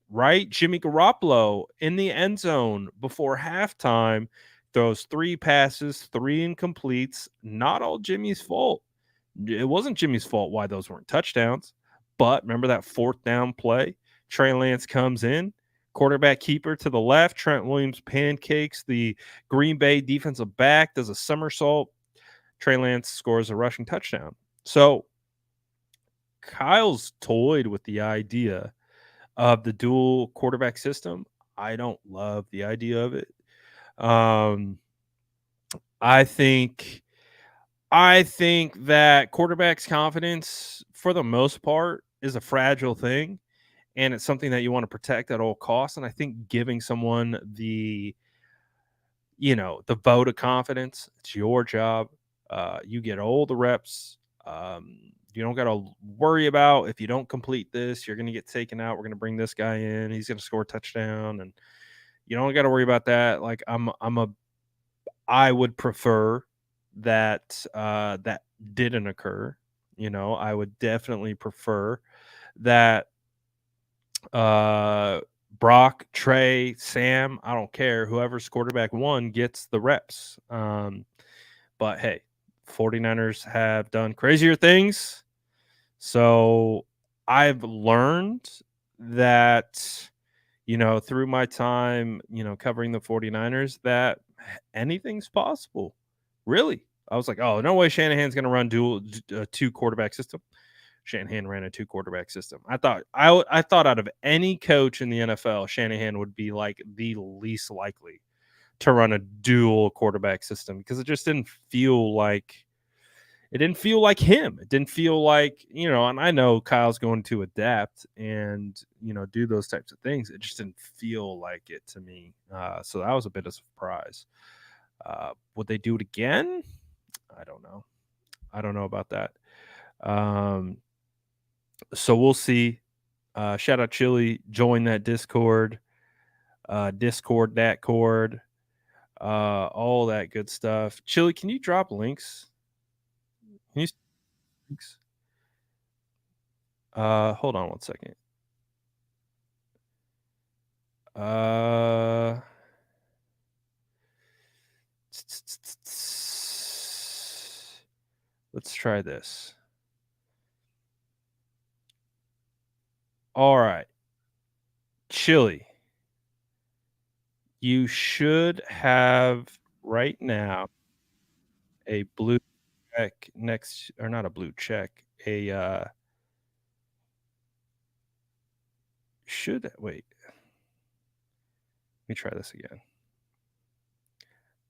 right? Jimmy Garoppolo in the end zone before halftime throws 3 passes, 3 incompletes. Not all Jimmy's fault. It wasn't Jimmy's fault why those weren't touchdowns. But remember that fourth down play? Trey Lance comes in, quarterback keeper to the left. Trent Williams pancakes the Green Bay defensive back, does a somersault. Trey Lance scores a rushing touchdown. So Kyle's toyed with the idea of the dual quarterback system. I don't love the idea of it. Um, I think I think that quarterback's confidence, for the most part, is a fragile thing, and it's something that you want to protect at all costs. And I think giving someone the vote of confidence, it's your job. You get all the reps. You don't got to worry about if you don't complete this, you're going to get taken out. We're going to bring this guy in. He's going to score a touchdown, and you don't got to worry about that. Like I would prefer that that didn't occur. I would definitely prefer that uh Brock, Trey, Sam, I don't care, whoever's quarterback one gets the reps. But hey, 49ers have done crazier things. So I've learned that, through my time, covering the 49ers, that anything's possible. Really. I was like, oh, no way Shanahan's going to run two quarterback system. Shanahan ran a two quarterback system. I thought out of any coach in the NFL, Shanahan would be like the least likely to run a dual quarterback system because it didn't feel like him. It didn't feel like, and I know Kyle's going to adapt and, do those types of things. It just didn't feel like it to me. So that was a bit of a surprise. Would they do it again? I don't know. I don't know about that. Um, so we'll see. Shout out Chili, join that Discord, Discord, that cord, all that good stuff. Chili, can you drop links? Can you links? Hold on one second. Uh, let's try this. All right, Chili, you should have right now a blue check next, or not a blue check, a should wait. Let me try this again.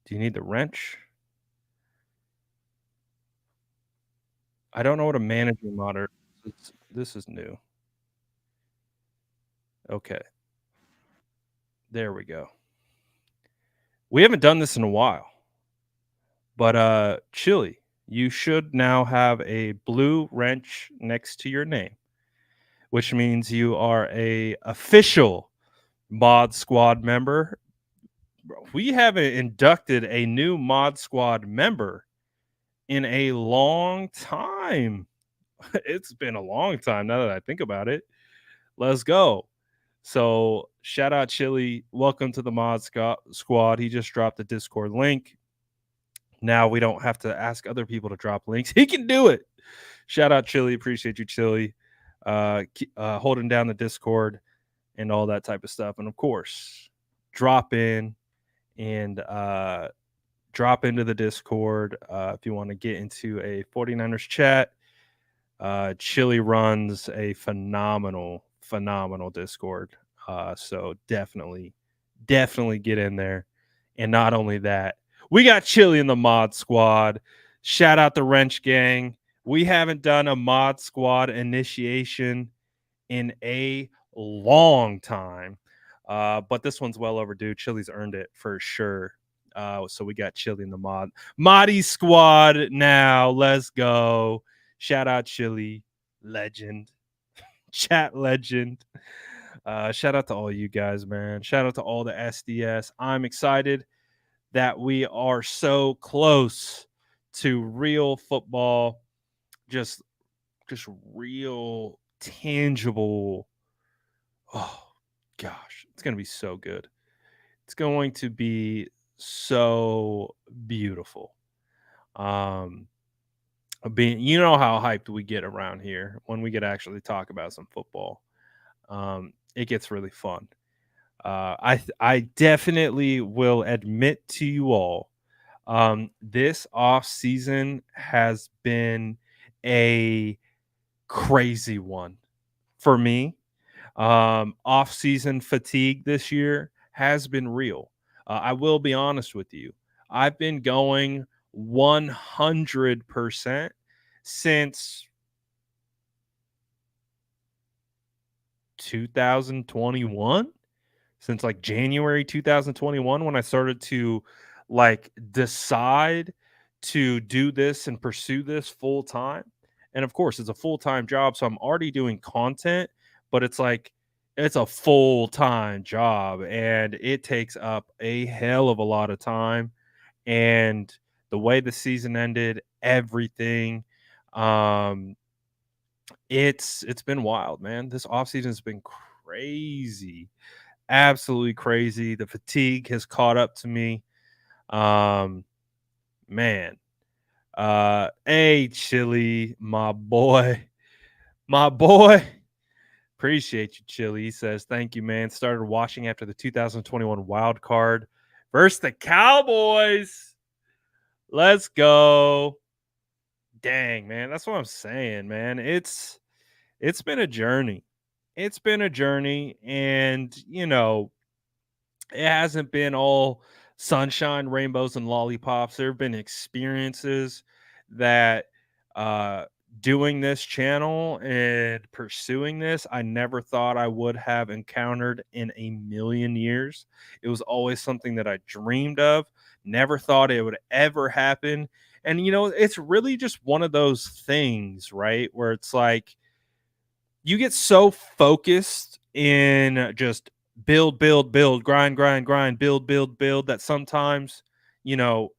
Do you need the wrench? I don't know what a managing monitor is. This is new. Okay, there we go. We haven't done this in a while, but Chili, you should now have a blue wrench next to your name, which means you are a official Mod Squad member. We haven't inducted a new Mod Squad member in a long time. It's been a long time now that I think about it. Let's go. So, shout out Chili. Welcome to the Squad. He just dropped the Discord link. Now we don't have to ask other people to drop links. He can do it. Shout out Chili. Appreciate you, Chili. Holding down the Discord and all that type of stuff. And of course, drop in and drop into the Discord if you want to get into a 49ers chat. Chili runs a phenomenal Discord. So definitely get in there. And not only that, we got Chili in the Mod Squad. Shout out the Wrench Gang. We haven't done a Mod Squad initiation in a long time. But this one's well overdue. Chili's earned it for sure. So we got Chili in the Moddy Squad now. Let's go. Shout out Chili, legend, chat legend. Shout out to all you guys, man. Shout out to all the SDS. I'm excited that we are so close to real football, just real tangible. Oh gosh, it's gonna be so good. It's going to be so beautiful. Being, how hyped we get around here when we get to actually talk about some football. It gets really fun. I definitely will admit to you all, this off season has been a crazy one for me. Off season fatigue this year has been real. I will be honest with you. I've been going 100% since 2021, since like January 2021, when I started to like decide to do this and pursue this full time. And of course, it's a full time job. So I'm already doing content, but it's like it's a full time job and it takes up a hell of a lot of time. And the way the season ended, everything, Um, it's been wild, man. This offseason has been crazy, absolutely crazy. The fatigue has caught up to me. Um, man. Hey, Chili, my boy, my boy. Appreciate you, Chili. He says, "Thank you, man. Started watching after the 2021 wild card versus the Cowboys. Let's go." Dang, man. That's what I'm saying, man. It's been a journey. It's been a journey, and it hasn't been all sunshine, rainbows, and lollipops. There have been experiences that uh doing this channel and pursuing this, I never thought I would have encountered in a million years. It was always something that I dreamed of, never thought it would ever happen. And it's really just one of those things, right? Where it's like you get so focused in just build, build, build, grind, grind, grind, build, build, build that sometimes, you know,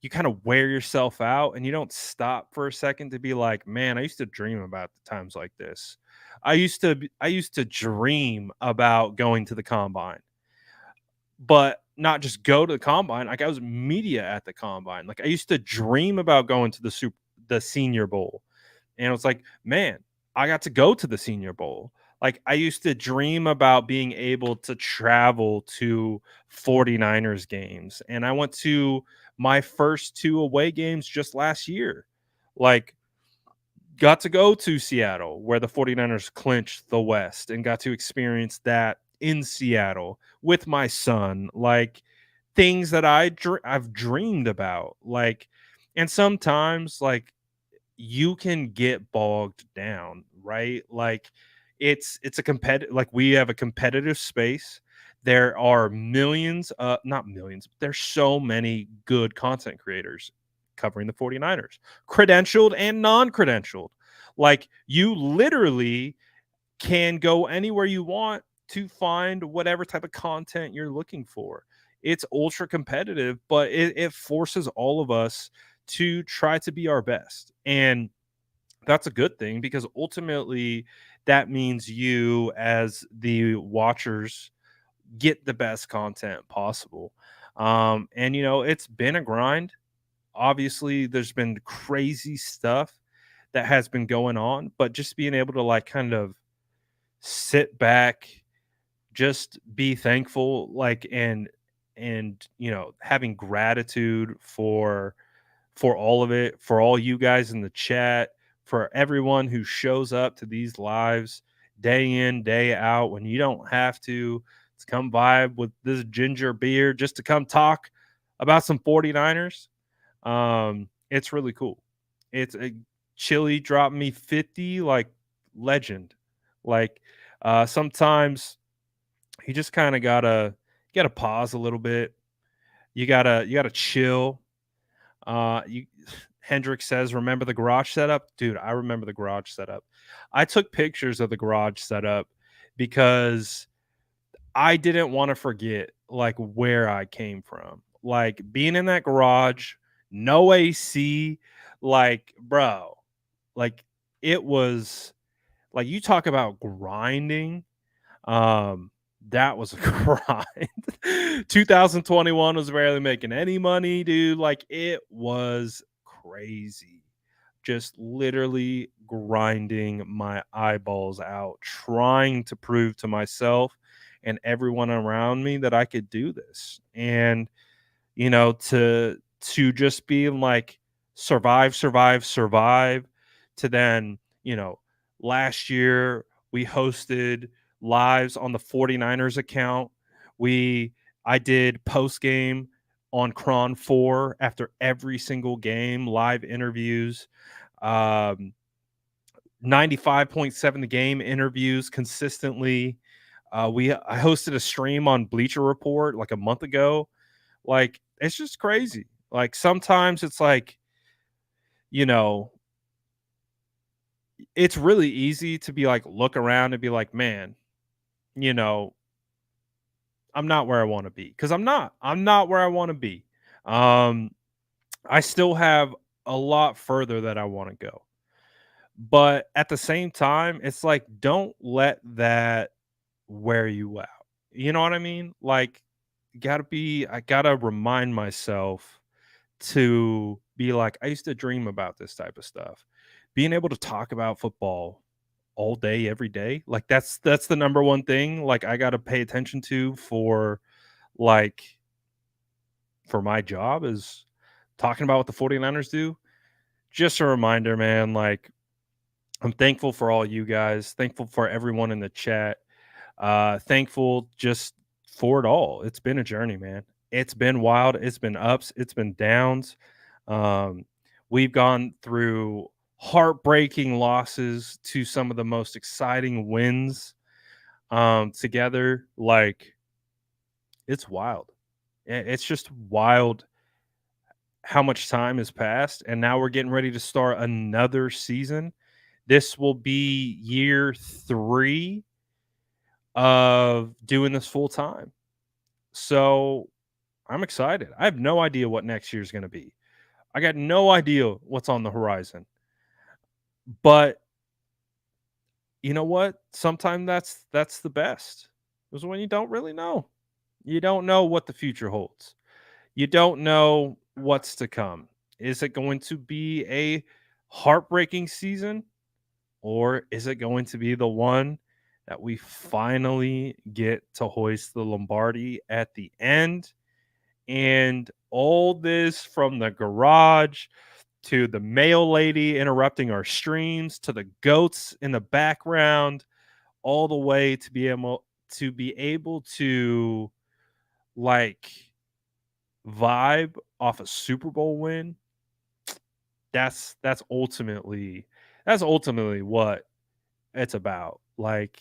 you kind of wear yourself out and you don't stop for a second to be like, man, I used to dream about the times like this. I used to dream about going to the combine, but not just go to the combine. Like I was media at the combine. Like I used to dream about going to the Senior Bowl. And it was like, man, I got to go to the Senior Bowl. Like I used to dream about being able to travel to 49ers games. And I went to my first two away games just last year. Like got to go to Seattle where the 49ers clinched the West and got to experience that in Seattle with my son. Like things that I've dreamed about. Like and sometimes like you can get bogged down, right? Like it's a competitive, like we have a competitive space. There are millions, not millions, but there's so many good content creators covering the 49ers, credentialed and non-credentialed. Like you literally can go anywhere you want to find whatever type of content you're looking for. It's ultra competitive, but it forces all of us to try to be our best. And that's a good thing because ultimately that means you as the watchers get the best content possible. And it's been a grind. Obviously there's been crazy stuff that has been going on, but just being able to like kind of sit back, just be thankful, like and having gratitude for all of it, for all you guys in the chat, for everyone who shows up to these lives day in, day out when you don't have to come vibe with this ginger beer just to come talk about some 49ers. It's really cool. It's a Chili dropped me 50 like legend. Like sometimes you just kind of gotta pause a little bit. You gotta chill. You Hendrick says, "Remember the garage setup, dude?" I remember the garage setup. I took pictures of the garage setup because I didn't want to forget like where I came from. Like being in that garage, no AC, like bro, like it was like you talk about grinding. Um, that was a grind. 2021 was barely making any money, dude. Like it was crazy. Just literally grinding my eyeballs out, trying to prove to myself and everyone around me that I could do this. And to just be like survive, survive, survive to then, last year we hosted lives on the 49ers account. We I did post game on Cron 4 after every single game, live interviews. Um 95.7 the game interviews consistently. I hosted a stream on Bleacher Report like a month ago. Like it's just crazy. Like sometimes it's like, you know, it's really easy to be like look around and be like, man, you know, I'm not where I want to be because I'm not. I'm not where I want to be. Um, I still have a lot further that I want to go. But at the same time, it's like, don't let that wear you out. You know what I mean? Like, I gotta remind myself to be like, I used to dream about this type of stuff. Being able to talk about football all day, every day, like that's the number one thing. Like, I gotta pay attention to like for my job is talking about what the 49ers do. Just a reminder, man, like I'm thankful for all you guys, thankful for everyone in the chat. Thankful just for it all. It's been a journey, man. It's been wild. It's been ups. It's been downs. Um, we've gone through heartbreaking losses to some of the most exciting wins together. Like, it's wild. It's just wild how much time has passed. And now we're getting ready to start another season. This will be year 3 of doing this full time. So I'm excited. I have no idea what next year's going to be. I got no idea what's on the horizon. But you know what? Sometimes that's the best. Is when you don't really know. You don't know what the future holds. You don't know what's to come. Is it going to be a heartbreaking season, or is it going to be the one that we finally get to hoist the Lombardi at the end? And all this from the garage to the mail lady interrupting our streams to the goats in the background, all the way to be able to like vibe off a Super Bowl win. That's that's ultimately that's ultimately what it's about. Like,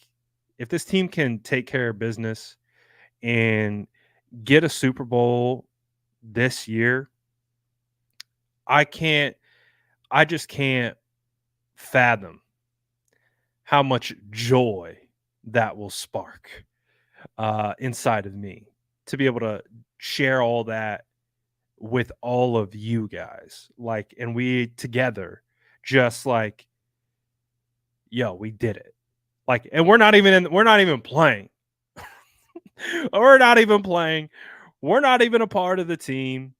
if this team can take care of business and get a Super Bowl this year, I can't I just can't fathom how much joy that will spark inside of me to be able to share all that with all of you guys. Like, and we together just like, yo, we did it. Like, and we're not even playing. We're not even playing. We're not even a part of the team.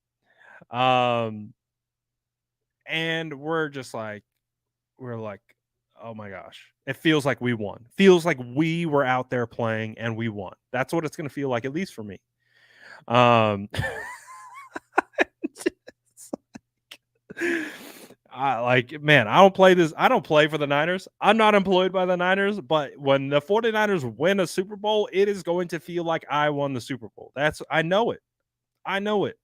Um, and we're like, oh my gosh, it feels like we won. Feels like we were out there playing and we won. That's what it's gonna feel like, at least for me. Um, I like, man, I don't play this. I don't play for the Niners. I'm not employed by the Niners, but when the 49ers win a Super Bowl, it is going to feel like I won the Super Bowl. I know it. I know it.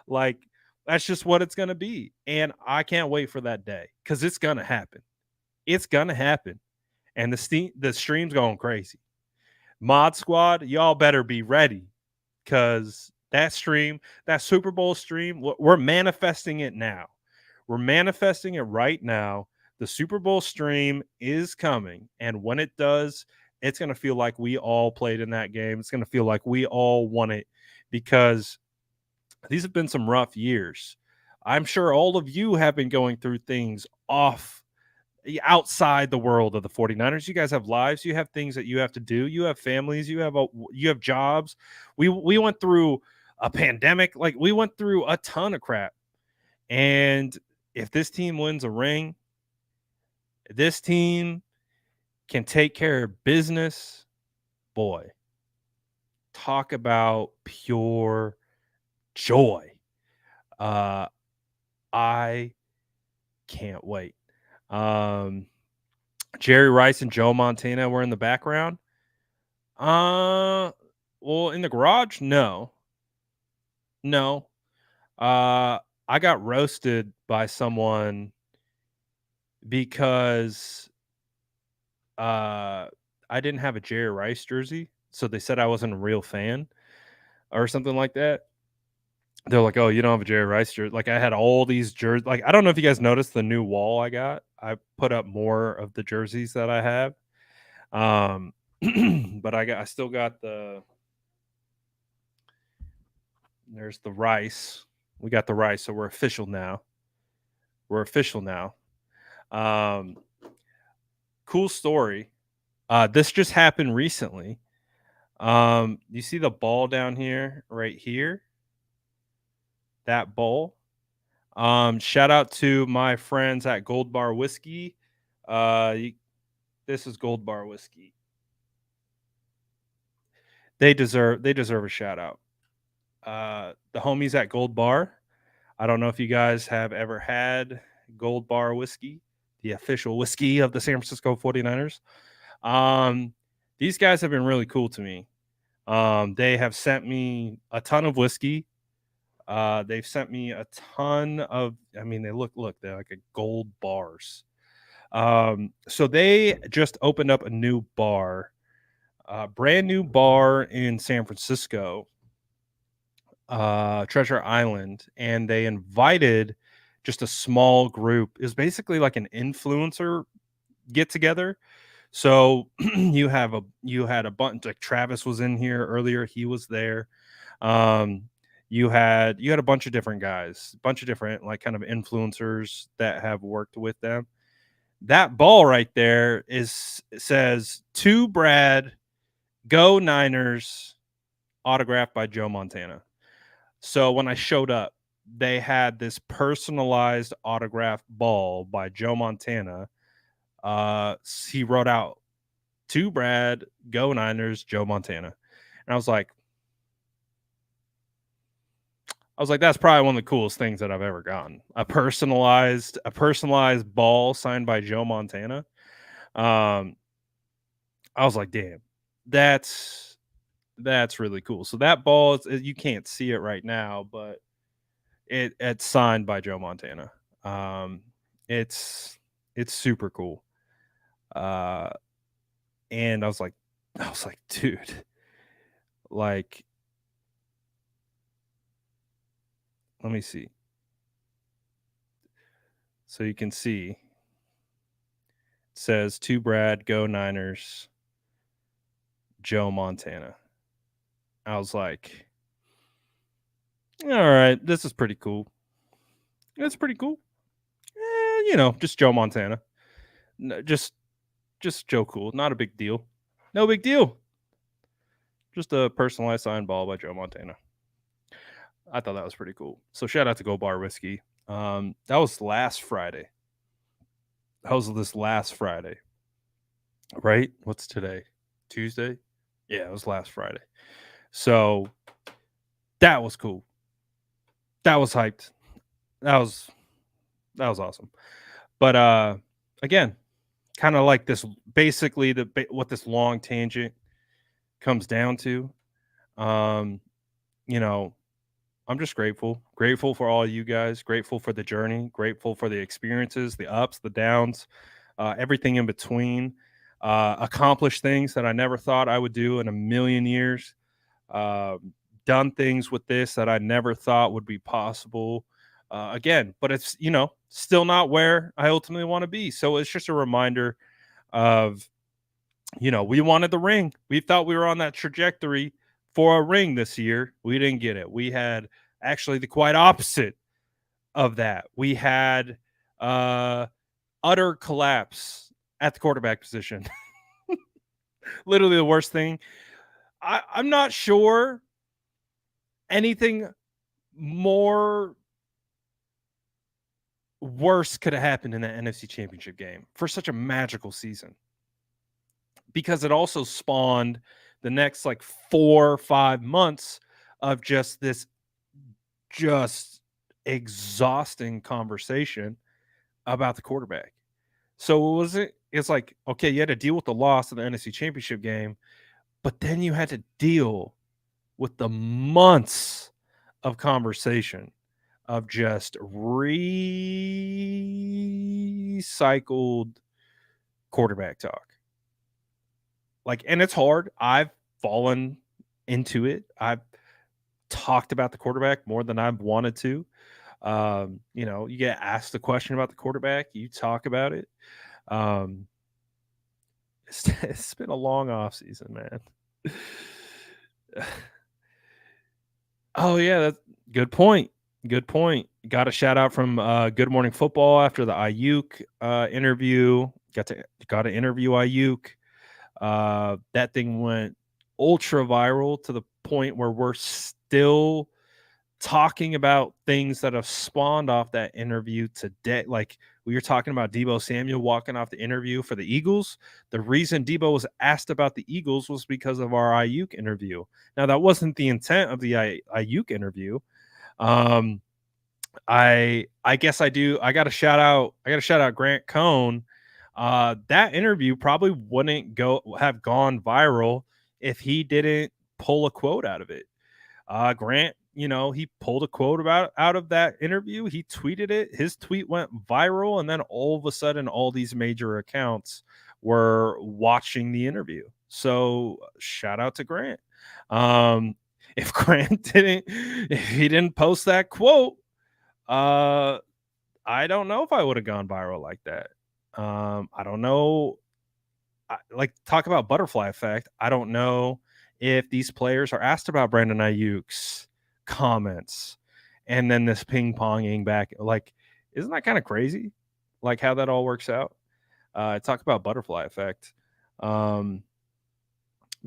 Like, that's just what it's going to be. And I can't wait for that day because it's going to happen. It's going to happen. And the stream's going crazy. Mod Squad, y'all better be ready because that Super Bowl stream, we're manifesting it now. We're manifesting it right now. The Super Bowl stream is coming. And when it does, it's going to feel like we all played in that game. It's going to feel like we all won it because these have been some rough years. I'm sure all of you have been going through things outside the world of the 49ers. You guys have lives, you have things that you have to do, you have families, you have jobs. We went through a pandemic, like we went through a ton of crap. And if this team wins a ring, this team can take care of business, boy, talk about pure joy. Uh I can't wait. Um Jerry Rice and Joe Montana were in the background. Uh, well, in the garage, no, no. Uh, I got roasted by someone because uh, I didn't have a Jerry Rice jersey, so they said I wasn't a real fan or something like that. They're like, "Oh, you don't have a Jerry Rice jersey." Like, I had all these jerseys. Like, I don't know if you guys noticed the new wall I got. I put up more of the jerseys that I have. Um, but I still got there's the Rice. We got the Rice, so we're official now. We're official now. Cool story. This just happened recently. You see the ball down here, right here? That ball. Shout out to my friends at Gold Bar Whiskey. This is Gold Bar Whiskey. They deserve a shout out. The homies at Gold Bar. I don't know if you guys have ever had Gold Bar Whiskey, the official whiskey of the San Francisco 49ers. These guys have been really cool to me. They have sent me a ton of whiskey. They've sent me a ton of, I mean, they're like a gold bars. So they just opened up a new bar, brand new bar in San Francisco, Treasure Island, and they invited just a small group. It was basically like an influencer get together. So you had a bunch, like Travis was in here earlier. He was there. You had a bunch of different guys, a bunch of different like kind of influencers that have worked with them. That ball right there says to Brad, go Niners, autographed by Joe Montana. So when I showed up, they had this personalized autographed ball by Joe Montana. He wrote out to Brad, go Niners, Joe Montana. And I was like, that's probably one of the coolest things that I've ever gotten. A personalized ball signed by Joe Montana. I was like, damn, that's really cool. So that ball, you can't see it right now, but it's signed by Joe Montana. It's super cool. And I was like, dude, like, let me see. So you can see it says to Brad, go Niners, Joe Montana. I was like, all right, this is pretty cool. It's pretty cool. Just Joe Montana. Just Joe Cool. Not a big deal. No big deal. Just a personalized signed ball by Joe Montana. I thought that was pretty cool. So shout out to Go Bar Whiskey. That was last Friday. That was this last Friday. Right? What's today? Tuesday? Yeah, it was last Friday. So that was cool. That was hyped. That was awesome. But again, kind of like this, basically what this long tangent comes down to. I'm just grateful for all you guys, grateful for the journey, grateful for the experiences, the ups, the downs, everything in between. Accomplished things that I never thought I would do in a million years. Done things with this that I never thought would be possible. Again, but it's, still not where I ultimately want to be. So it's just a reminder of, we wanted the ring. We thought we were on that trajectory for a ring this year. We didn't get it. We had actually the quite opposite of that. We had utter collapse at the quarterback position. Literally the worst thing. I'm not sure anything more worse could have happened in that NFC Championship game for such a magical season, because it also spawned the next like 4 or 5 months of just exhausting conversation about the quarterback. So it's like, okay, you had to deal with the loss of the NFC Championship game, but then you had to deal with the months of conversation of just recycled quarterback talk. Like, and it's hard. I've fallen into it. I've talked about the quarterback more than I've wanted to. You get asked a question about the quarterback, you talk about it. It's been a long off season, man. Oh yeah, that's good point. Good point. Got a shout out from Good Morning Football after the Ayuk interview. Got to interview Ayuk. That thing went ultra viral to the point where we're still talking about things that have spawned off that interview today. Like we were talking about Debo Samuel walking off the interview for the Eagles. The reason Debo was asked about the Eagles was because of our Ayuk interview. Now that wasn't the intent of the Ayuk interview. Um, I guess I do. I got to shout out Grant Cohn. That interview probably wouldn't have gone viral if he didn't pull a quote out of it. Grant, he pulled a quote about out of that interview. He tweeted it. His tweet went viral, and then all of a sudden, all these major accounts were watching the interview. So shout out to Grant. If if he didn't post that quote, uh, I don't know if I would have gone viral like that. I don't know. Like talk about butterfly effect. I don't know if these players are asked about Brandon Ayuk's comments and then this ping ponging back. Like, isn't that kind of crazy? Like how that all works out. Talk about butterfly effect.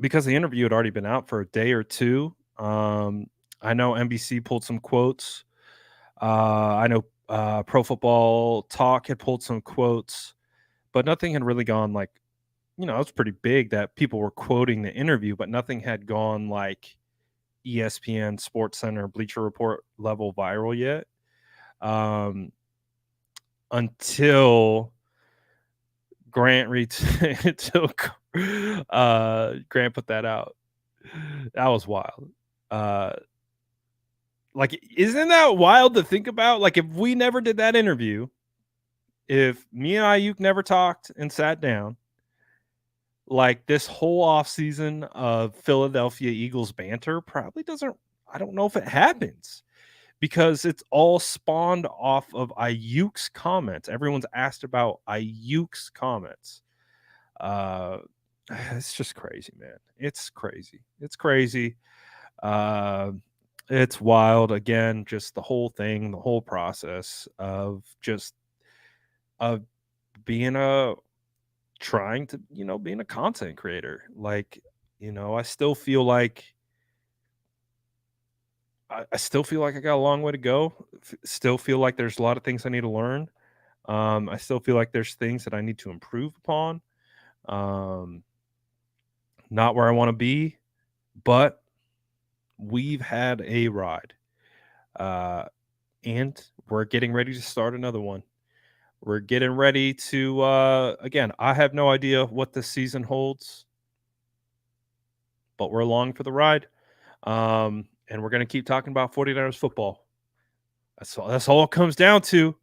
Because the interview had already been out for a day or two. I know NBC pulled some quotes. I know Pro Football Talk had pulled some quotes, but nothing had really gone like, it was pretty big that people were quoting the interview, but nothing had gone like ESPN, Sports Center, Bleacher Report level viral yet. Until Grant until Grant put that out. That was wild. Like, isn't that wild to think about? Like, if we never did that interview, if me and Ayuk never talked and sat down, like this whole offseason of Philadelphia Eagles banter probably doesn't, I don't know if it happens because it's all spawned off of Ayuk's comments. Everyone's asked about Ayuk's comments. It's just crazy, man. It's crazy. It's crazy. Uh, it's wild. Again, just the whole thing, the whole process of just of being trying to, being a content creator. Like, I still feel like I still feel like I got a long way to go. Still feel like there's a lot of things I need to learn. I still feel like there's things that I need to improve upon. Um, Not where I want to be, but we've had a ride. Uh, and we're getting ready to start another one. We're getting ready to again, I have no idea what this season holds, but we're along for the ride. And we're going to keep talking about 49ers football. That's all it comes down to.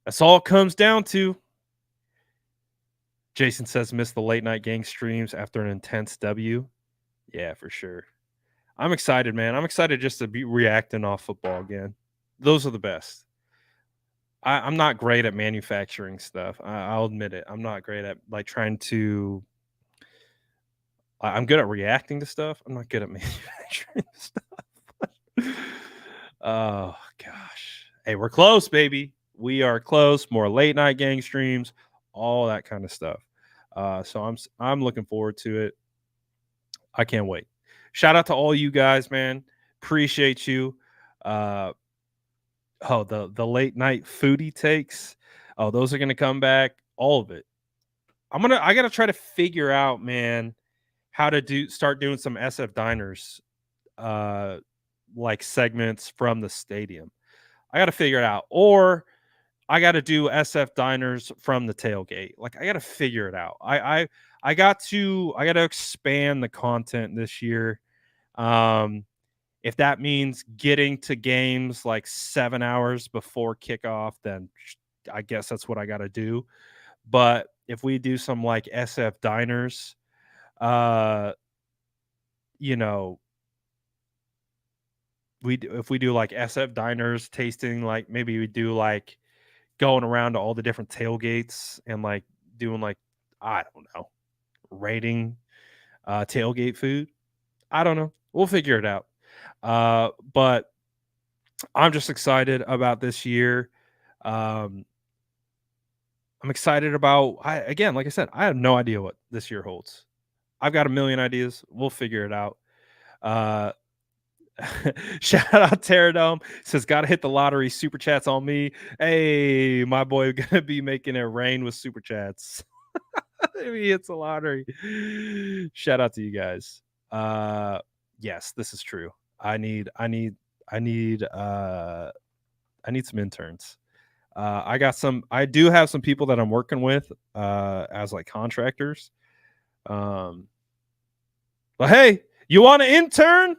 That's all it comes down to. Jason says miss the late night gang streams after an intense W. Yeah, for sure. I'm excited, man. I'm excited just to be reacting off football again. Those are the best. I'm not great at manufacturing stuff. I'll admit it. I'm not great at like trying to. I'm good at reacting to stuff. I'm not good at manufacturing stuff. Oh gosh. Hey, we're close, baby. We are close. More late night gang streams, all that kind of stuff. So I'm looking forward to it. I can't wait. Shout out to all you guys, man. Appreciate you. Uh, the late night foodie takes. Oh, those are gonna come back. All of it. I gotta try to figure out, man, how to start doing some SF diners like segments from the stadium. I gotta figure it out. Or I gotta do SF diners from the tailgate. Like I gotta figure it out. I gotta expand the content this year. Um if that means getting to games like 7 hours before kickoff, then I guess that's what I gotta do. But if we do some like SF diners, uh, you know, if we do like SF diners tasting, like maybe we do like going around to all the different tailgates and like doing like, I don't know, rating tailgate food. I don't know. We'll figure it out. But I'm just excited about this year. Um, I'm excited about, again, like I said, I have no idea what this year holds. I've got a million ideas. We'll figure it out. Uh, Shout out Terradome says, "Gotta hit the lottery. Super chats on me." Hey, my boy, gonna be making it rain with super chats. Maybe it's a lottery. Shout out to you guys. Yes, this is true. I need I need some interns. I do have some people that I'm working with as like contractors. But hey, you want an intern?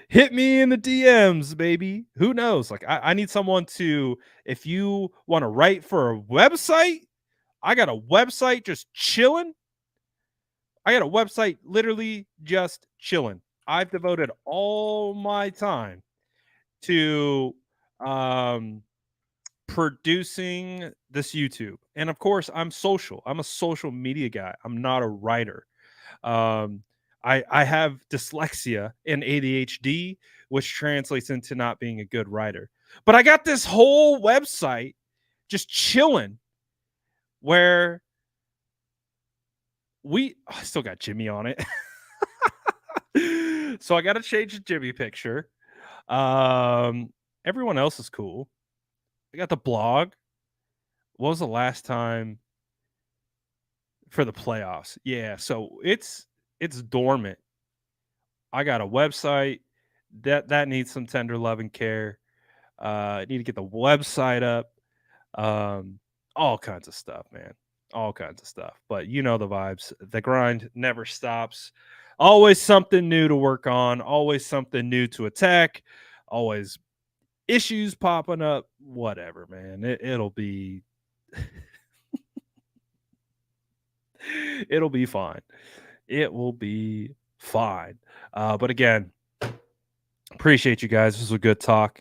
Hit me in the DMs, baby. Who knows? Like, I need someone to, if you want to write for a website, I got a website just chilling. I got a website literally just chilling. I've devoted all my time to producing this YouTube. And of course, I'm social. I'm a social media guy. I'm not a writer. I have dyslexia and ADHD, which translates into not being a good writer. But I got this whole website just chilling where I still got Jimmy on it. So I got to change the Jimmy picture. Everyone else is cool. I got the blog. What was the last time for the playoffs? Yeah, so it's dormant. I got a website that needs some tender love and care. I need to get the website up. All kinds of stuff, man. All kinds of stuff. But you know the vibes. The grind never stops. Always something new to work on. Always something new to attack. Always issues popping up. Whatever, man. It'll be it'll be fine. It will be fine. But again, appreciate you guys. This was a good talk.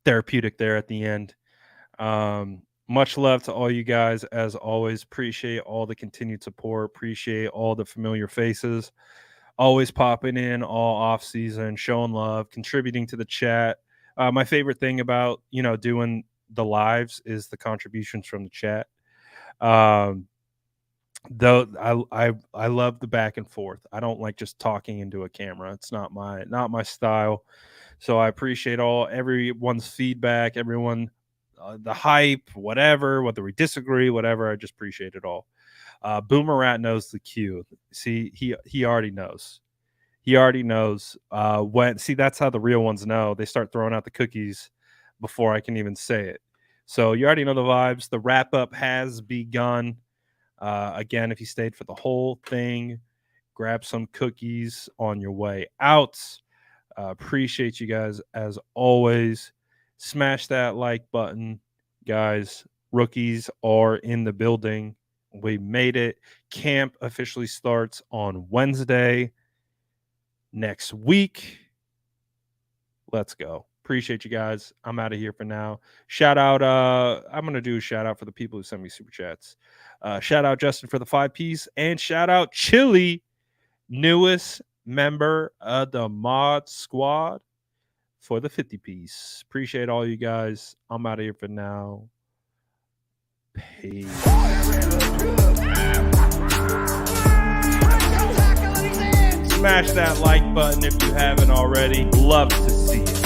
Therapeutic there at the end. Much love to all you guys. As always, appreciate all the continued support. Appreciate all the familiar faces. Always popping in all off season, showing love, contributing to the chat. My favorite thing about doing the lives is the contributions from the chat. Though I love the back and forth. I don't like just talking into a camera. It's not my style. So I appreciate everyone's feedback, everyone, the hype, whatever, whether we disagree, whatever. I just appreciate it all. Boomer Rat knows the cue. See, he already knows. He already knows that's how the real ones know. They start throwing out the cookies before I can even say it. So you already know the vibes. The wrap up has begun. Again, if you stayed for the whole thing, grab some cookies on your way out. Appreciate you guys as always. Smash that like button, guys. Rookies are in the building. We made it. Camp officially starts on Wednesday next week. Let's go. Appreciate you guys. I'm out of here for now. Shout out. I'm going to do a shout out for the people who send me super chats. Shout out Justin for the 5-piece, and shout out Chili, newest member of the mod squad, for the 50-piece. Appreciate all you guys. I'm out of here for now. Peace. Smash that like button if you haven't already. Love to see it.